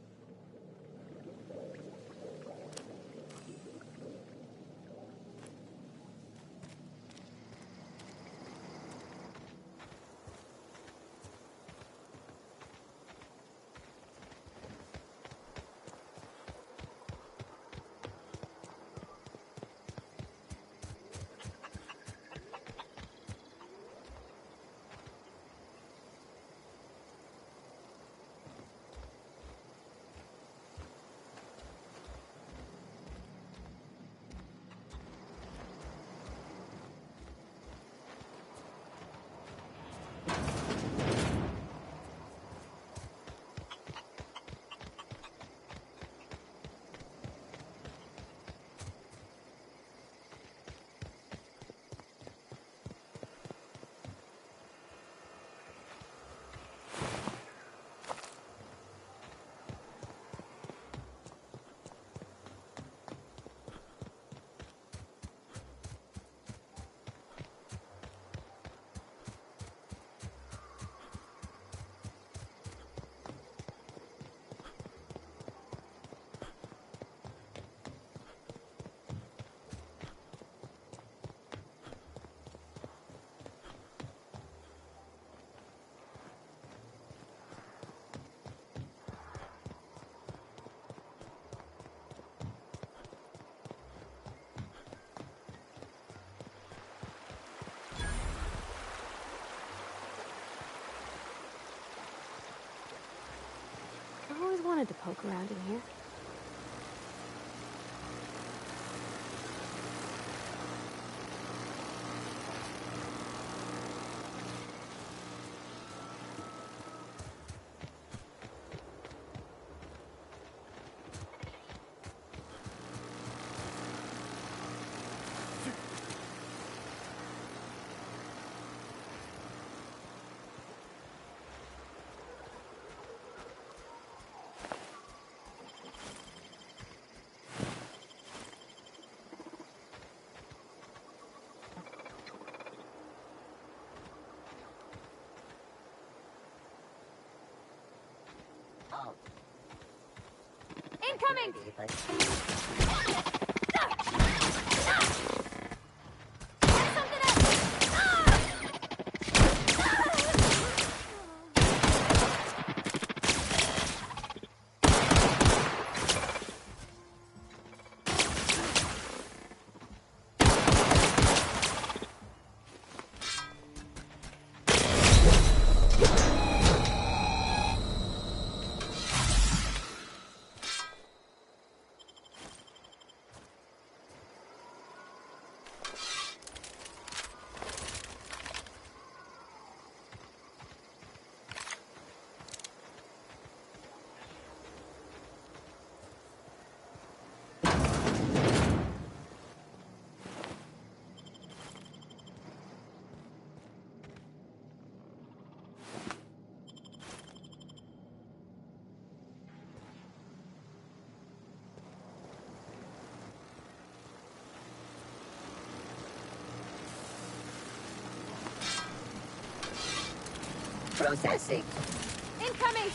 I always wanted to poke around in here. Incoming! Processing. Incoming!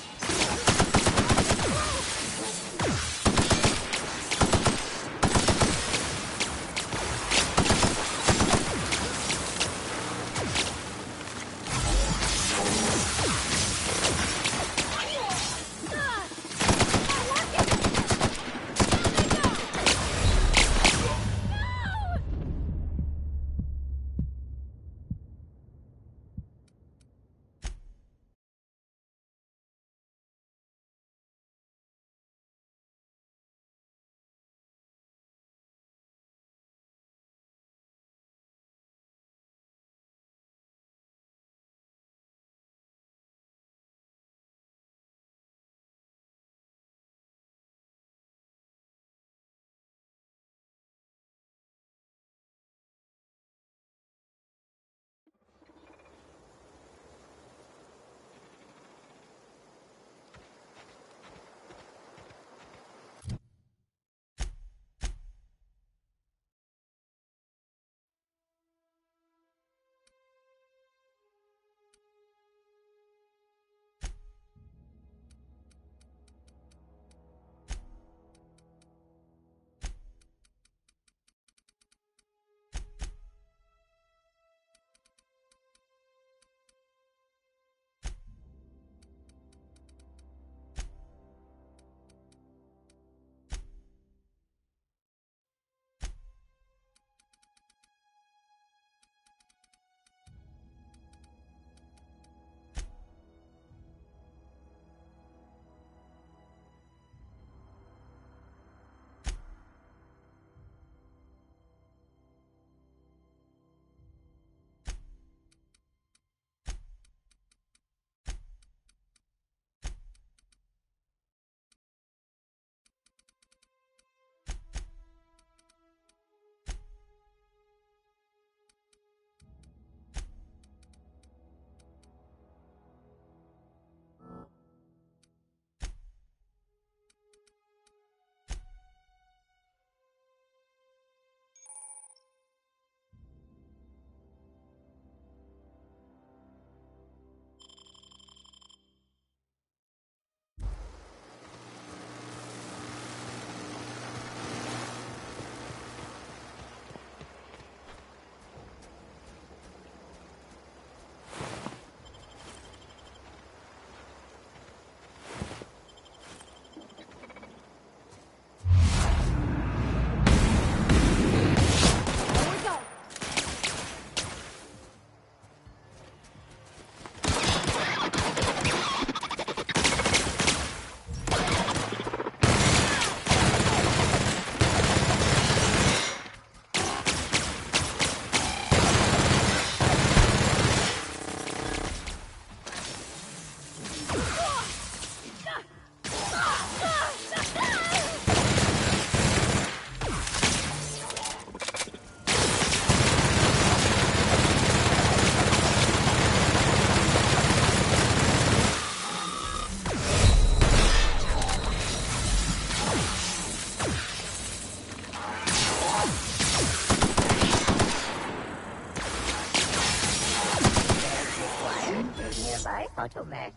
Automech.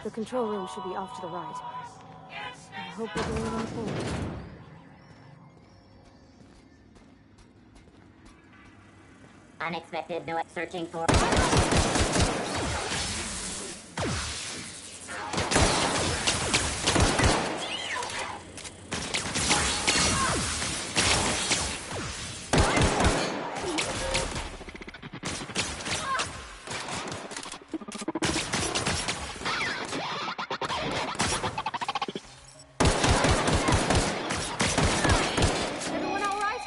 The control room should be off to the right. I hope we're doing it on point. Unexpected, no searching for... Everyone all right?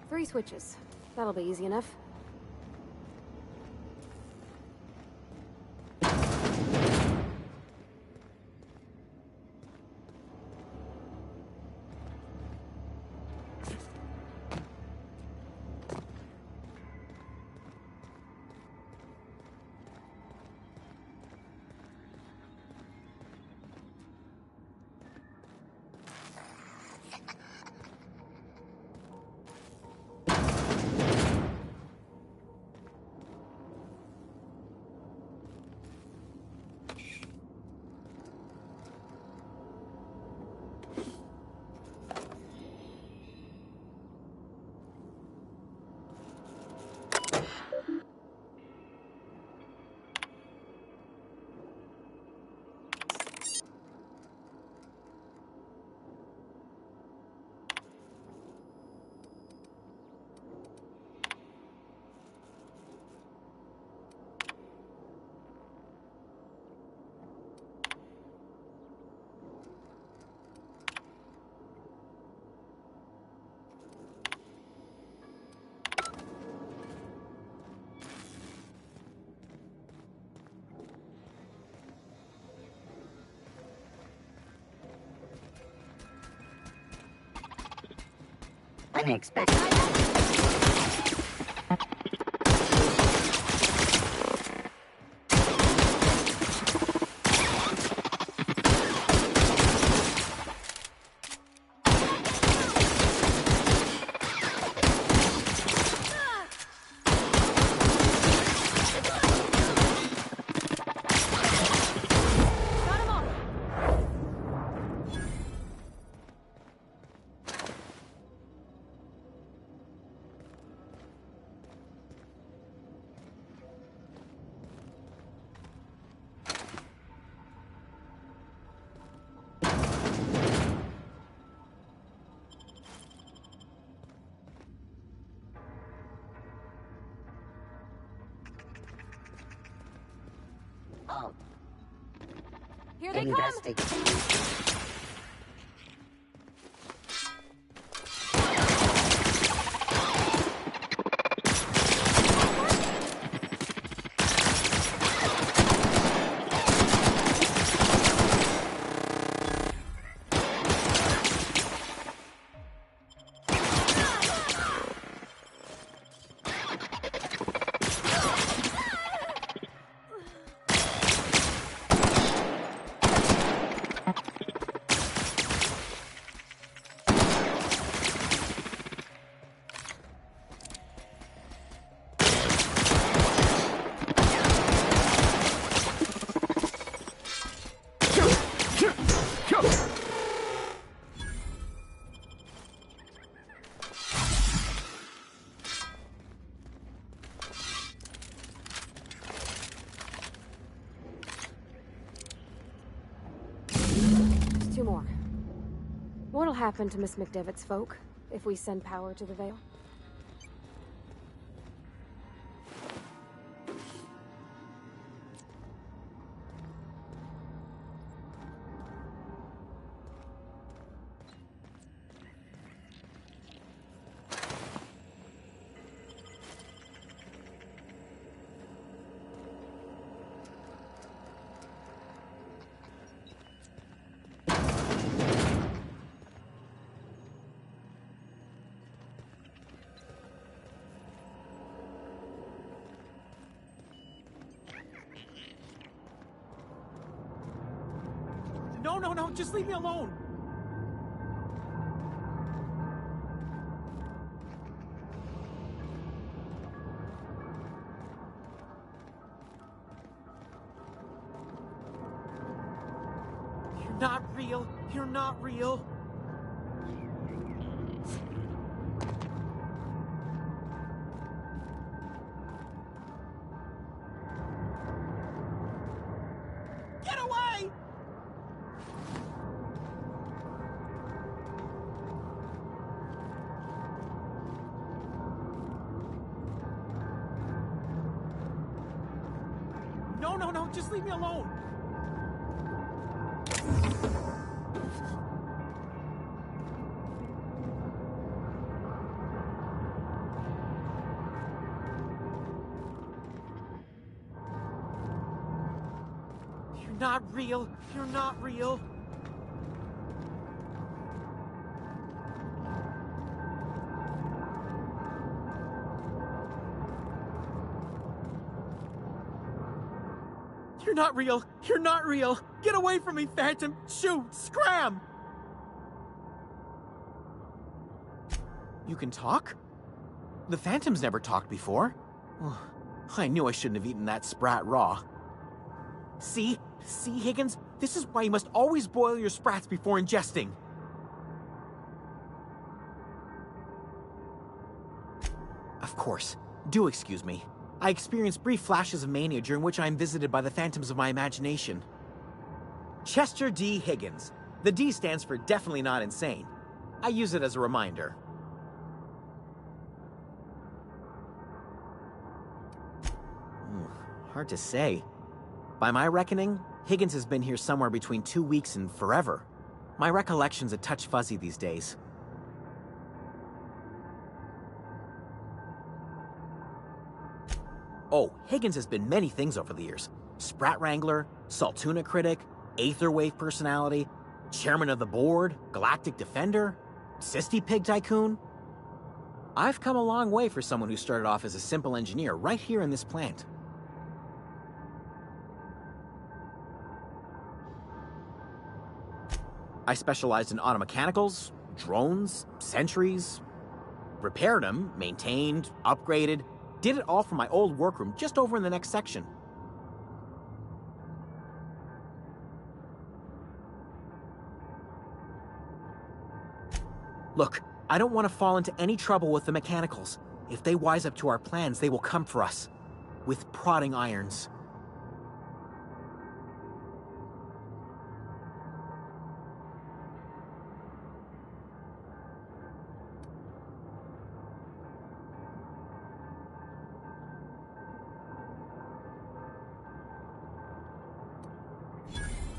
Three switches. That'll be easy enough. Unexpected. Oh. Here they come! What'll happen to Miss McDevitt's folk if we send power to the Vale? No, just leave me alone! You're not real! You're not real! Get away! No, just leave me alone! You're not real! You're not real! You're not real! You're not real! Get away from me, Phantom! Shoot! Scram! You can talk? The Phantom's never talked before. I knew I shouldn't have eaten that sprat raw. See, Higgins? This is why you must always boil your sprats before ingesting. Of course. Do excuse me. I experience brief flashes of mania during which I am visited by the phantoms of my imagination. Chester D. Higgins. The D stands for definitely not insane. I use it as a reminder. Hard to say. By my reckoning, Higgins has been here somewhere between 2 weeks and forever. My recollection's a touch fuzzy these days. Oh, Higgins has been many things over the years. Sprat Wrangler, Saltuna Critic, Aetherwave Personality, Chairman of the Board, Galactic Defender, Sisty Pig Tycoon. I've come a long way for someone who started off as a simple engineer right here in this plant. I specialized in automechanicals, drones, sentries, repaired them, maintained, upgraded, did it all from my old workroom just over in the next section. Look, I don't want to fall into any trouble with the mechanicals. If they wise up to our plans, they will come for us. With prodding irons.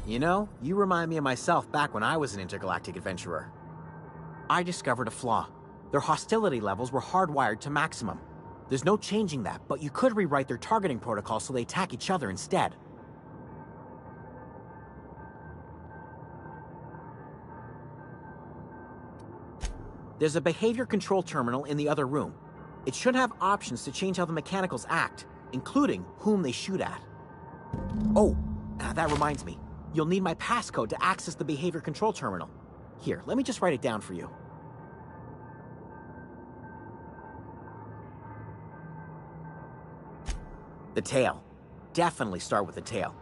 You know, you remind me of myself back when I was an intergalactic adventurer. I discovered a flaw. Their hostility levels were hardwired to maximum. There's no changing that, but you could rewrite their targeting protocol so they attack each other instead. There's a behavior control terminal in the other room. It should have options to change how the mechanicals act, including whom they shoot at. Oh, that reminds me. You'll need my passcode to access the behavior control terminal. Here, let me just write it down for you. The tail. Definitely start with the tail.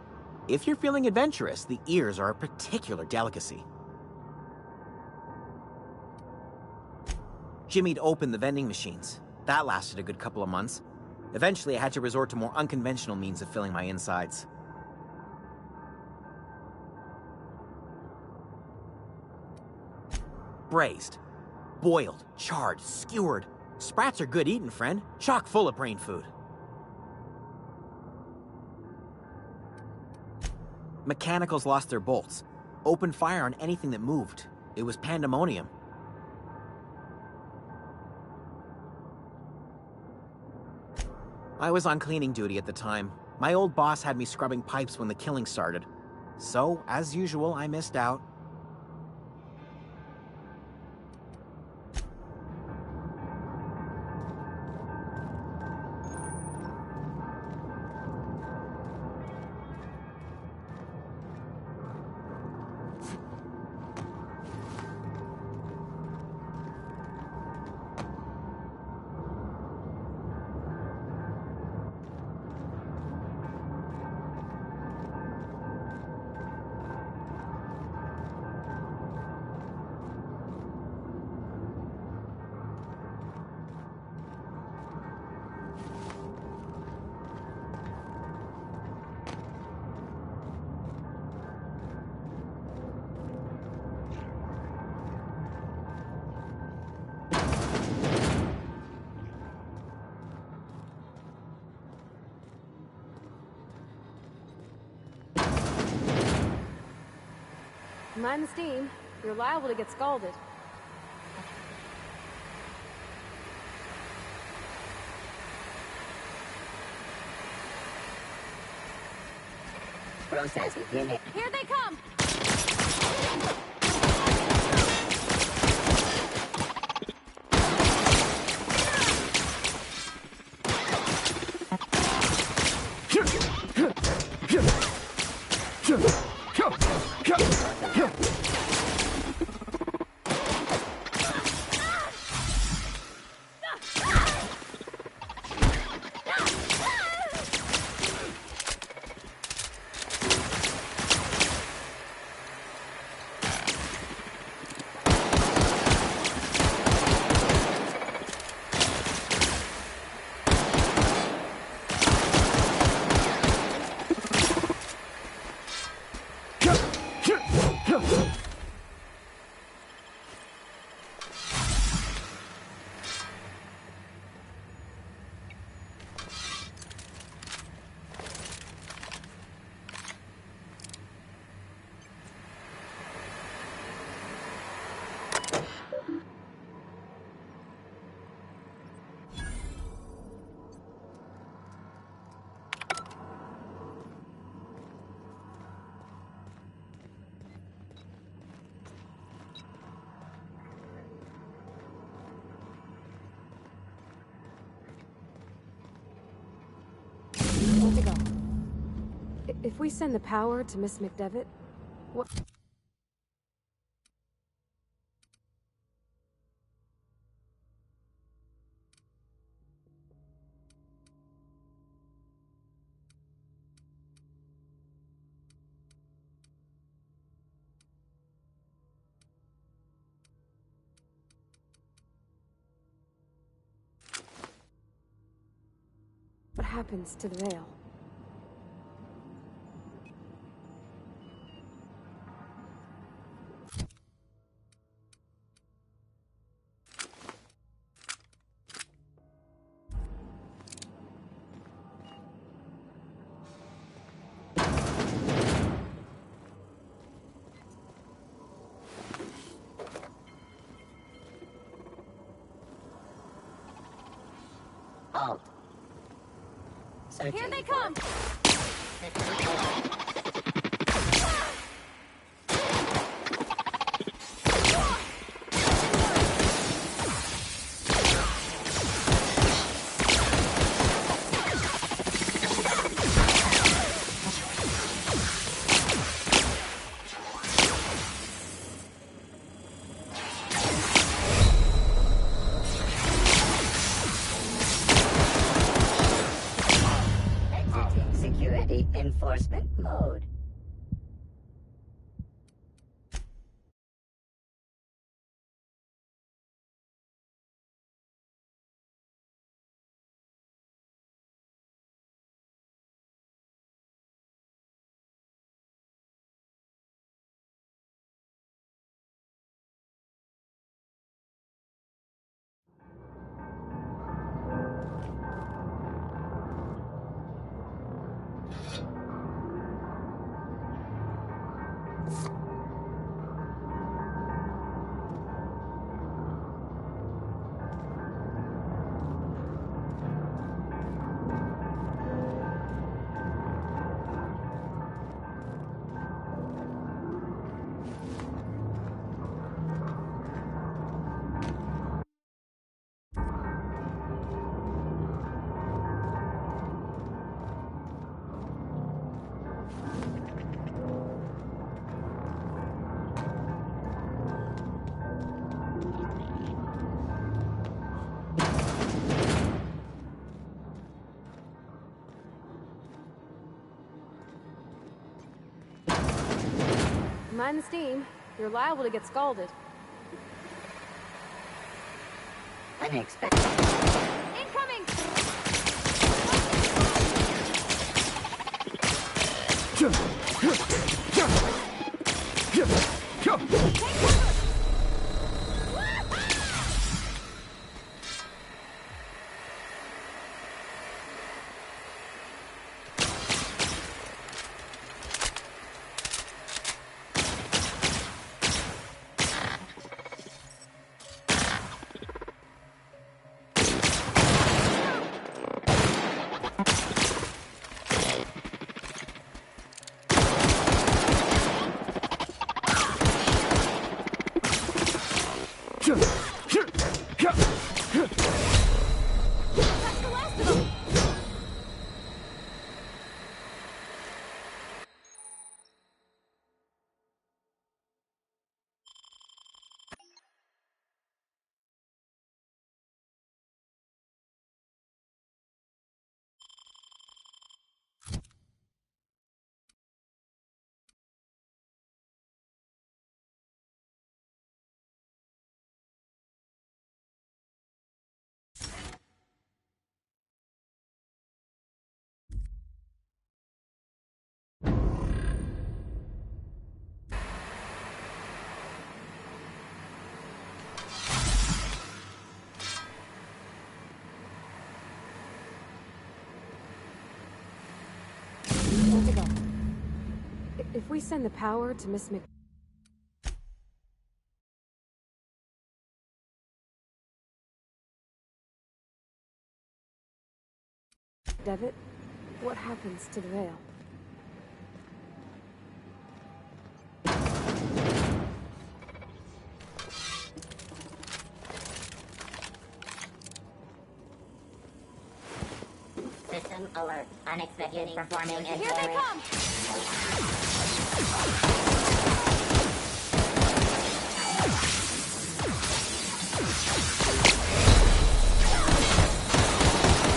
If you're feeling adventurous, the ears are a particular delicacy. Jimmy'd opened the vending machines. That lasted a good couple of months. Eventually, I had to resort to more unconventional means of filling my insides. Braised. Boiled, charred, skewered. Sprats are good eating, friend. Chock full of brain food. Mechanicals lost their bolts. Opened fire on anything that moved. It was pandemonium. I was on cleaning duty at the time. My old boss had me scrubbing pipes when the killing started. So, as usual, I missed out. Mind the steam. You're liable to get scalded. Processing unit. Here they come! To go. If we send the power to Miss McDevitt, what? What happens to the veil? Halt. Searching. Here they come! Exiting security enforcement mode. Mind the steam. You're liable to get scalded. Unexpected. Incoming! If we send the power to Miss Mc... Devitt, what happens to the veil? System alert. Unexpected performing and Here they come!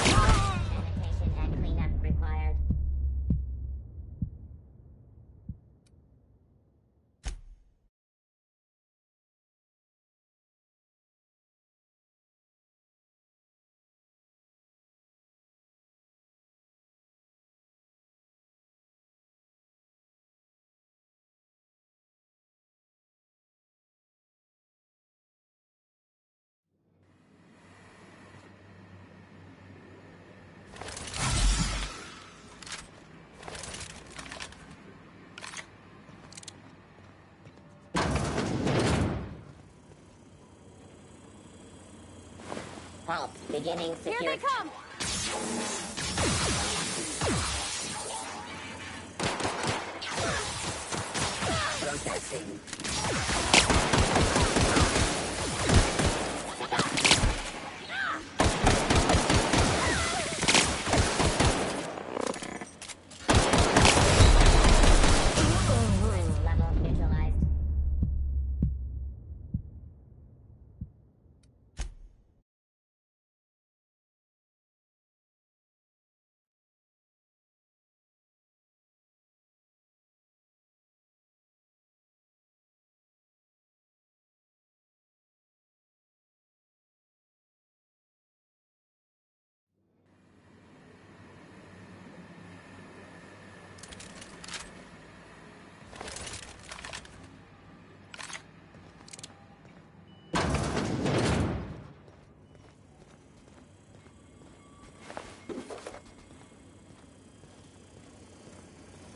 Sanitation and cleanup required. Halt. Beginning security. Here they come! Processing. Level neutralized.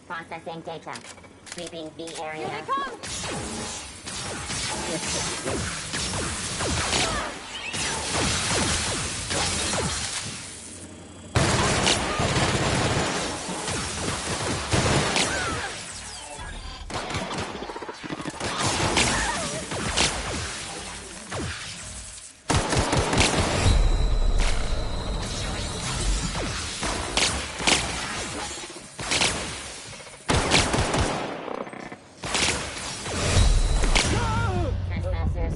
Processing data. Sweeping the area. Here they come! Trespassers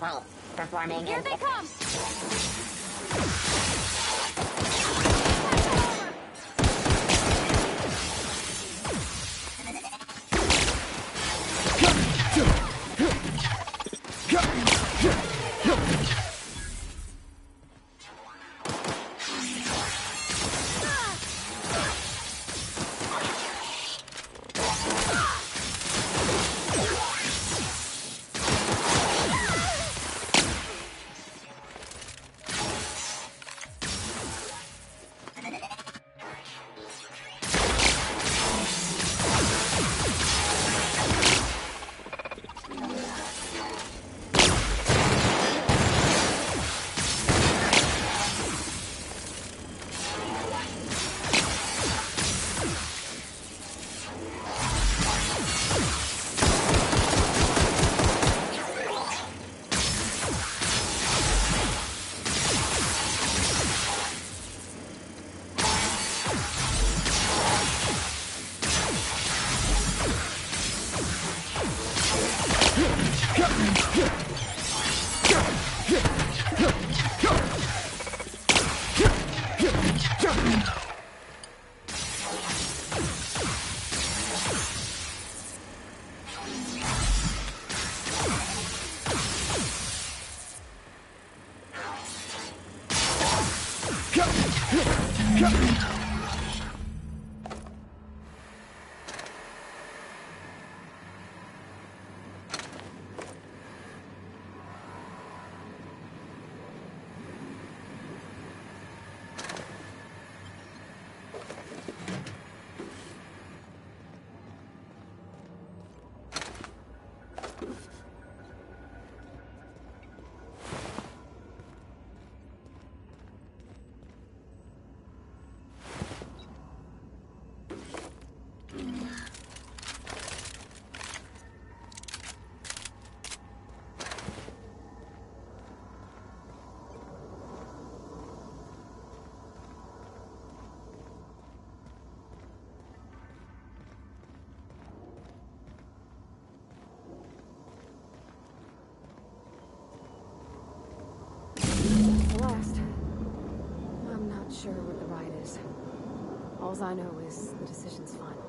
False. Performing Here in... they come! Sure what the right is. All I know is the decision's final.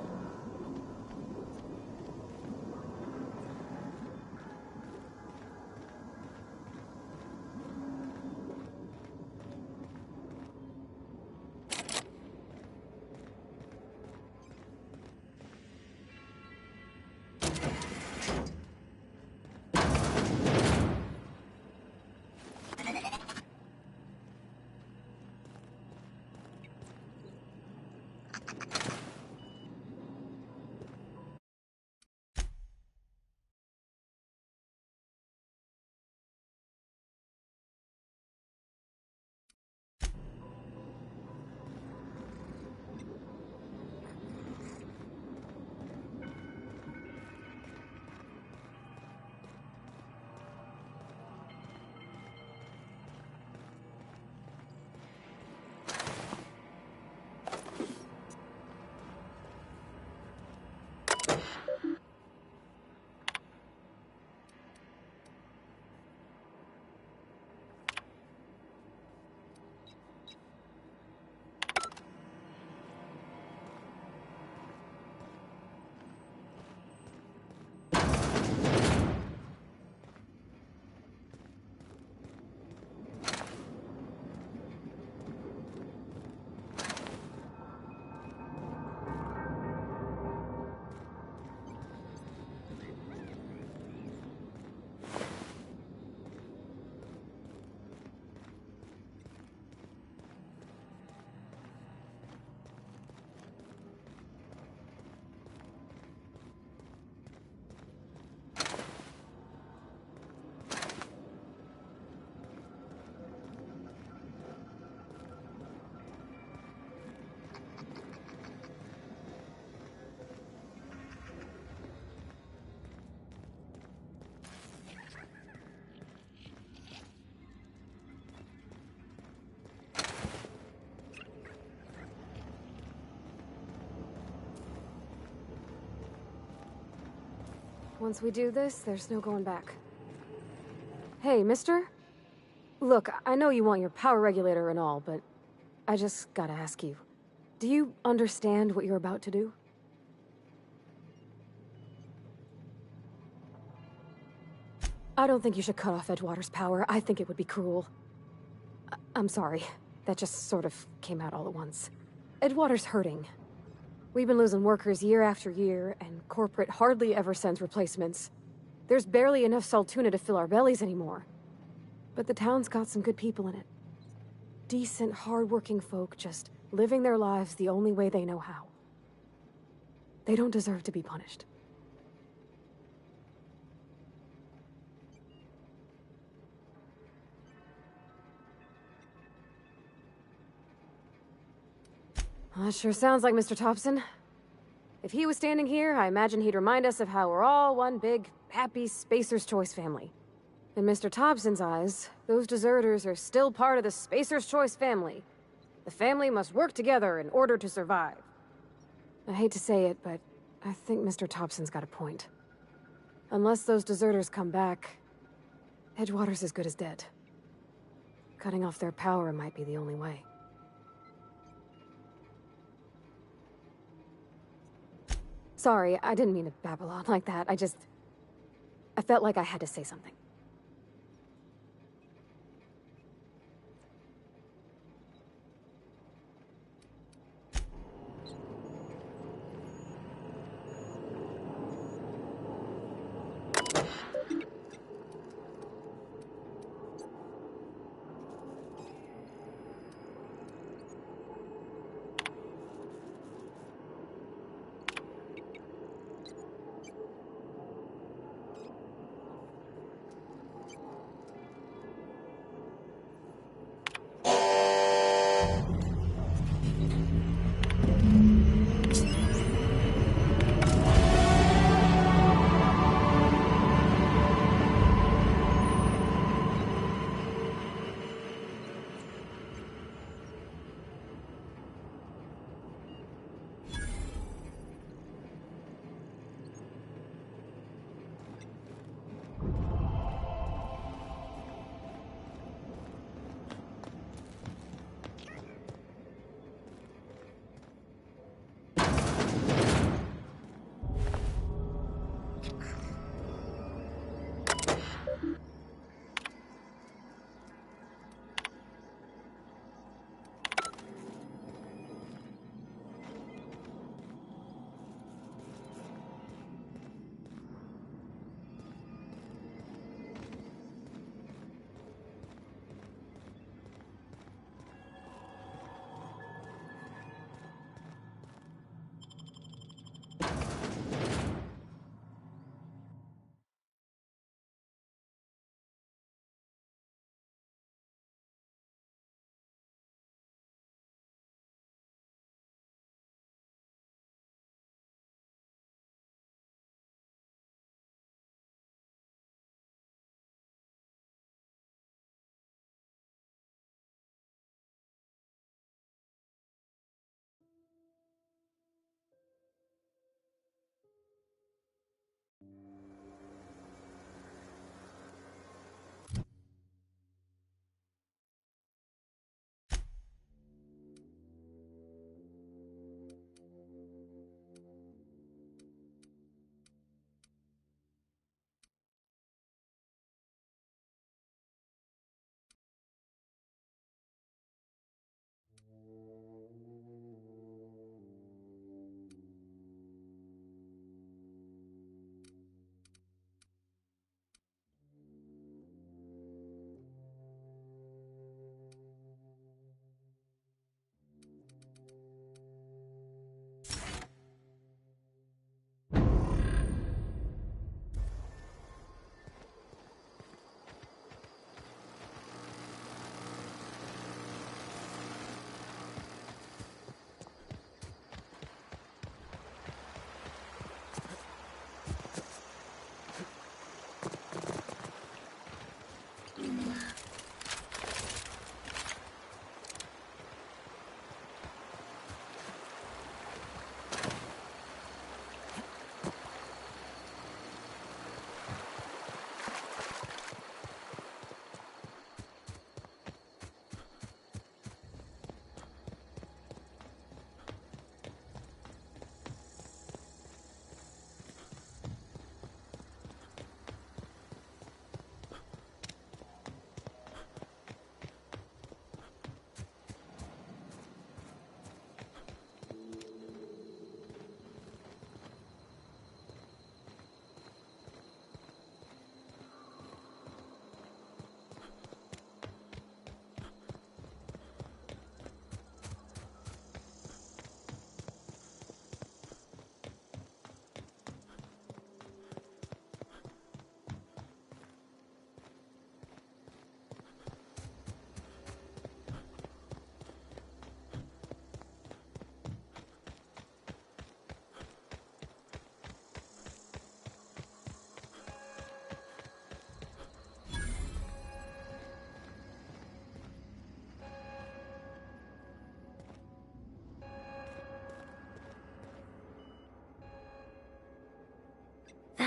Once we do this, there's no going back. Hey, mister? Look, I know you want your power regulator and all, but I just gotta ask you. Do you understand what you're about to do? I don't think you should cut off Edgewater's power. I think it would be cruel. I'm sorry. That just sort of came out all at once. Edgewater's hurting. We've been losing workers year after year, and corporate hardly ever sends replacements. There's barely enough Saltuna to fill our bellies anymore. But the town's got some good people in it. Decent, hard-working folk just living their lives the only way they know how. They don't deserve to be punished. Well, that sure sounds like Mr. Thompson. If he was standing here, I imagine he'd remind us of how we're all one big, happy Spacer's Choice family. In Mr. Thompson's eyes, those deserters are still part of the Spacer's Choice family. The family must work together in order to survive. I hate to say it, but I think Mr. Thompson's got a point. Unless those deserters come back, Edgewater's as good as dead. Cutting off their power might be the only way. Sorry, I didn't mean to babble on like that. I felt like I had to say something.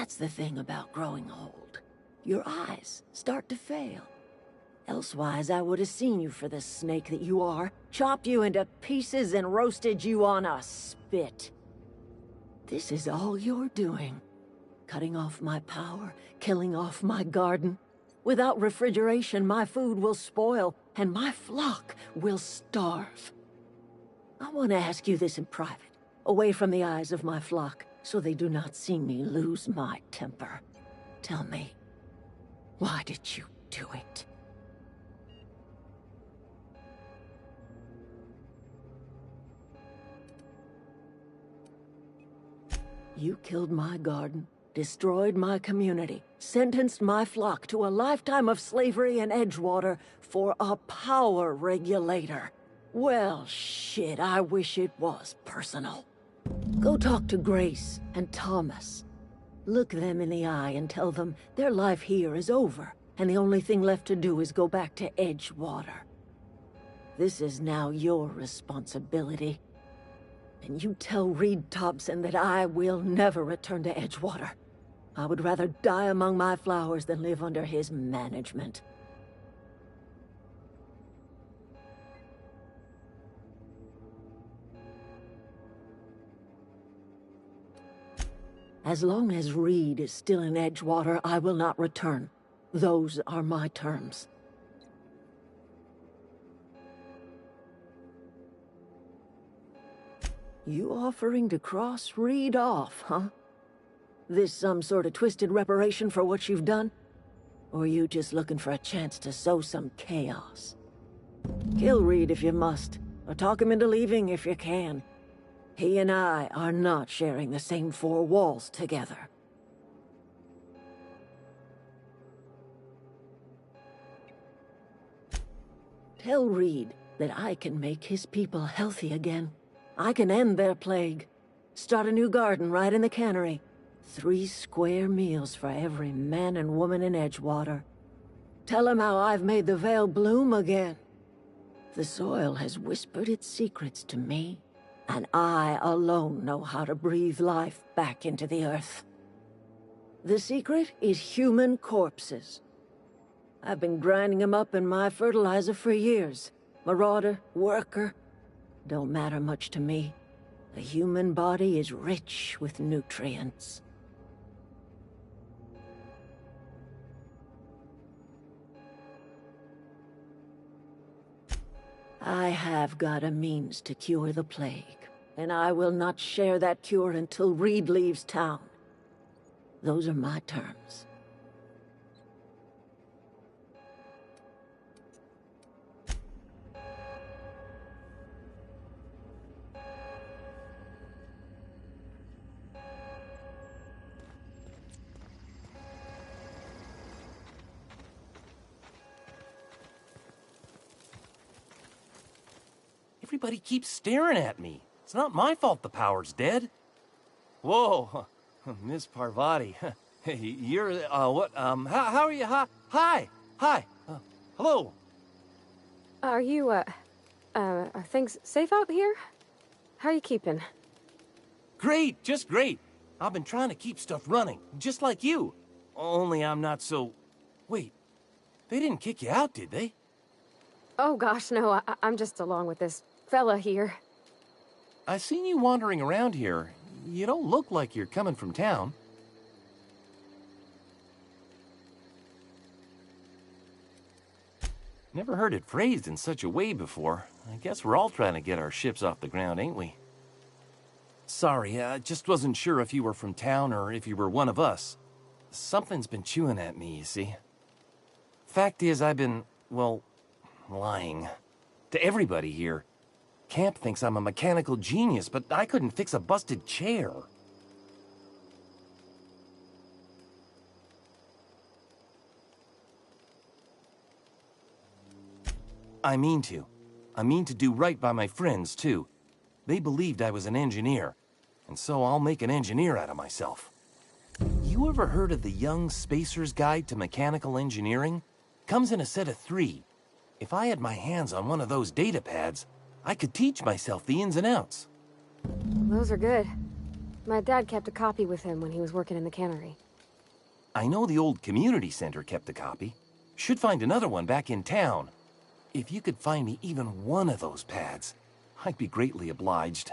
That's the thing about growing old. Your eyes start to fail. Elsewise, I would have seen you for the snake that you are, chopped you into pieces and roasted you on a spit. This is all you're doing. Cutting off my power, killing off my garden. Without refrigeration, my food will spoil, and my flock will starve. I want to ask you this in private, away from the eyes of my flock, so they do not see me lose my temper. Tell me, why did you do it? You killed my garden, destroyed my community, sentenced my flock to a lifetime of slavery in Edgewater for a power regulator. Well, shit, I wish it was personal. Go talk to Grace and Thomas. Look them in the eye and tell them their life here is over, and the only thing left to do is go back to Edgewater. This is now your responsibility. And you tell Reed Thompson that I will never return to Edgewater. I would rather die among my flowers than live under his management. As long as Reed is still in Edgewater, I will not return. Those are my terms. You offering to cross Reed off, huh? This some sort of twisted reparation for what you've done? Or you just looking for a chance to sow some chaos? Kill Reed if you must, or talk him into leaving if you can. He and I are not sharing the same four walls together. Tell Reed that I can make his people healthy again. I can end their plague. Start a new garden right in the cannery. 3 square meals for every man and woman in Edgewater. Tell him how I've made the Vale bloom again. The soil has whispered its secrets to me, and I alone know how to breathe life back into the earth. The secret is human corpses. I've been grinding them up in my fertilizer for years. Marauder, worker, don't matter much to me. The human body is rich with nutrients. I have got a means to cure the plague, and I will not share that cure until Reed leaves town. Those are my terms. Everybody keeps staring at me. It's not my fault the power's dead. Whoa, Miss Parvati. You're, what, how are you? Hi, hello. Are you, are things safe out here? How are you keeping? Great, just great. I've been trying to keep stuff running, just like you. Only I'm not so... Wait, they didn't kick you out, did they? Oh gosh, no, I'm just along with this fella here. I've seen you wandering around here. You don't look like you're coming from town. Never heard it phrased in such a way before. I guess we're all trying to get our ships off the ground, ain't we? Sorry, I just wasn't sure if you were from town or if you were one of us. Something's been chewing at me, you see. Fact is, I've been, well, lying. To everybody here. Camp thinks I'm a mechanical genius, but I couldn't fix a busted chair. I mean to. I mean to do right by my friends, too. They believed I was an engineer, and so I'll make an engineer out of myself. You ever heard of the Young Spacer's Guide to Mechanical Engineering? Comes in a set of 3. If I had my hands on one of those data pads, I could teach myself the ins and outs. Those are good. My dad kept a copy with him when he was working in the cannery. I know the old community center kept a copy. Should find another one back in town. If you could find me even one of those pads, I'd be greatly obliged.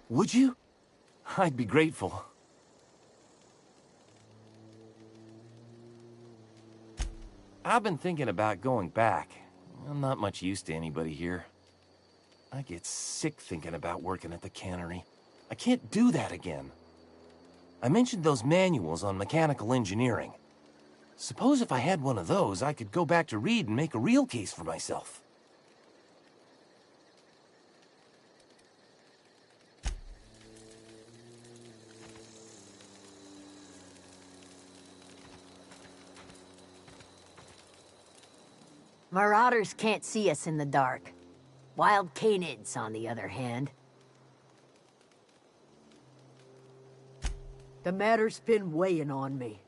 Would you? I'd be grateful. I've been thinking about going back. I'm not much use to anybody here. I get sick thinking about working at the cannery. I can't do that again. I mentioned those manuals on mechanical engineering. Suppose if I had one of those, I could go back to Reed and make a real case for myself. Marauders can't see us in the dark. Wild canids, on the other hand. The matter's been weighing on me.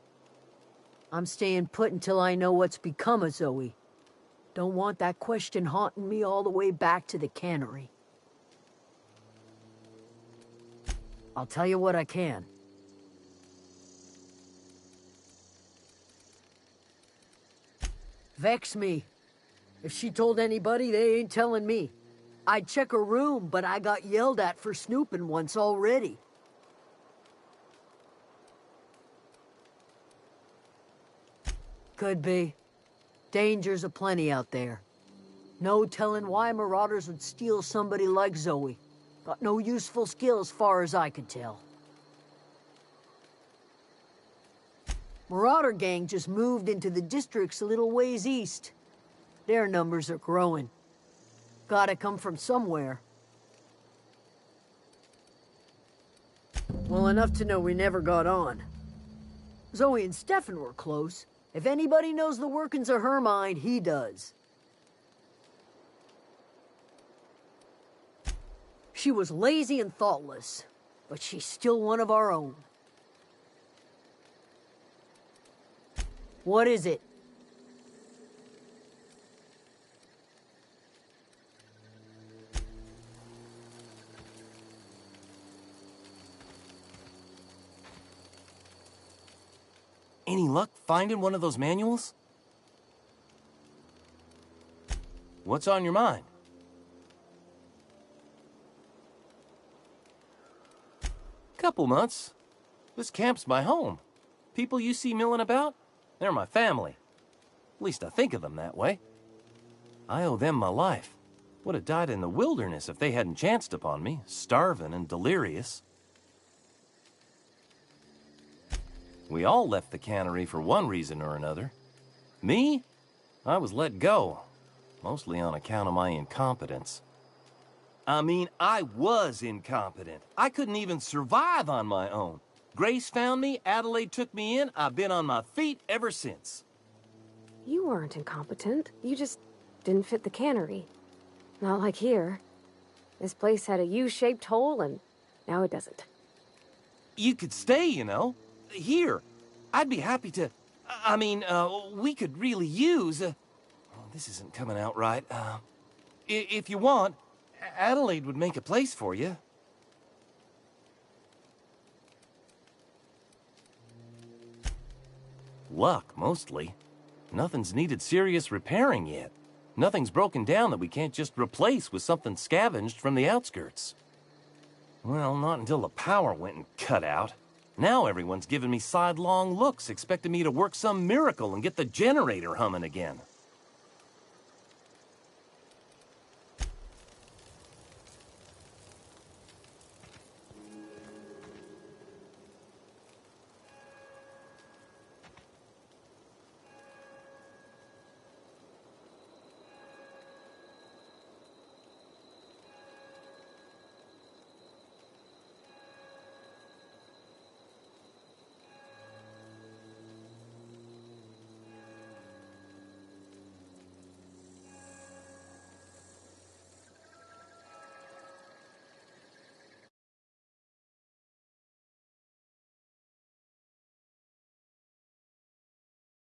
I'm staying put until I know what's become of Zoe. Don't want that question haunting me all the way back to the cannery. I'll tell you what I can. Vex me. If she told anybody, they ain't telling me. I'd check her room, but I got yelled at for snooping once already. Could be. Dangers aplenty out there. No telling why marauders would steal somebody like Zoe. Got no useful skill as far as I could tell. Marauder gang just moved into the districts a little ways east. Their numbers are growing. Gotta come from somewhere. Well, enough to know we never got on. Zoe and Stefan were close. If anybody knows the workings of her mind, he does. She was lazy and thoughtless, but she's still one of our own. What is it? Any luck finding one of those manuals? What's on your mind? Couple months. This camp's my home. People you see milling about, they're my family. At least I think of them that way. I owe them my life. Would have died in the wilderness if they hadn't chanced upon me, starving and delirious. We all left the cannery for one reason or another. Me? I was let go, mostly on account of my incompetence. I mean, I was incompetent. I couldn't even survive on my own. Grace found me, Adelaide took me in, I've been on my feet ever since. You weren't incompetent. You just didn't fit the cannery. Not like here. This place had a U-shaped hole, and now it doesn't. You could stay, you know. Here. I'd be happy to... we could really use... this isn't coming out right. If you want, Adelaide would make a place for you. Luck, mostly. Nothing's needed serious repairing yet. Nothing's broken down that we can't just replace with something scavenged from the outskirts. Well, not until the power went and cut out. Now everyone's giving me sidelong looks, expecting me to work some miracle and get the generator humming again.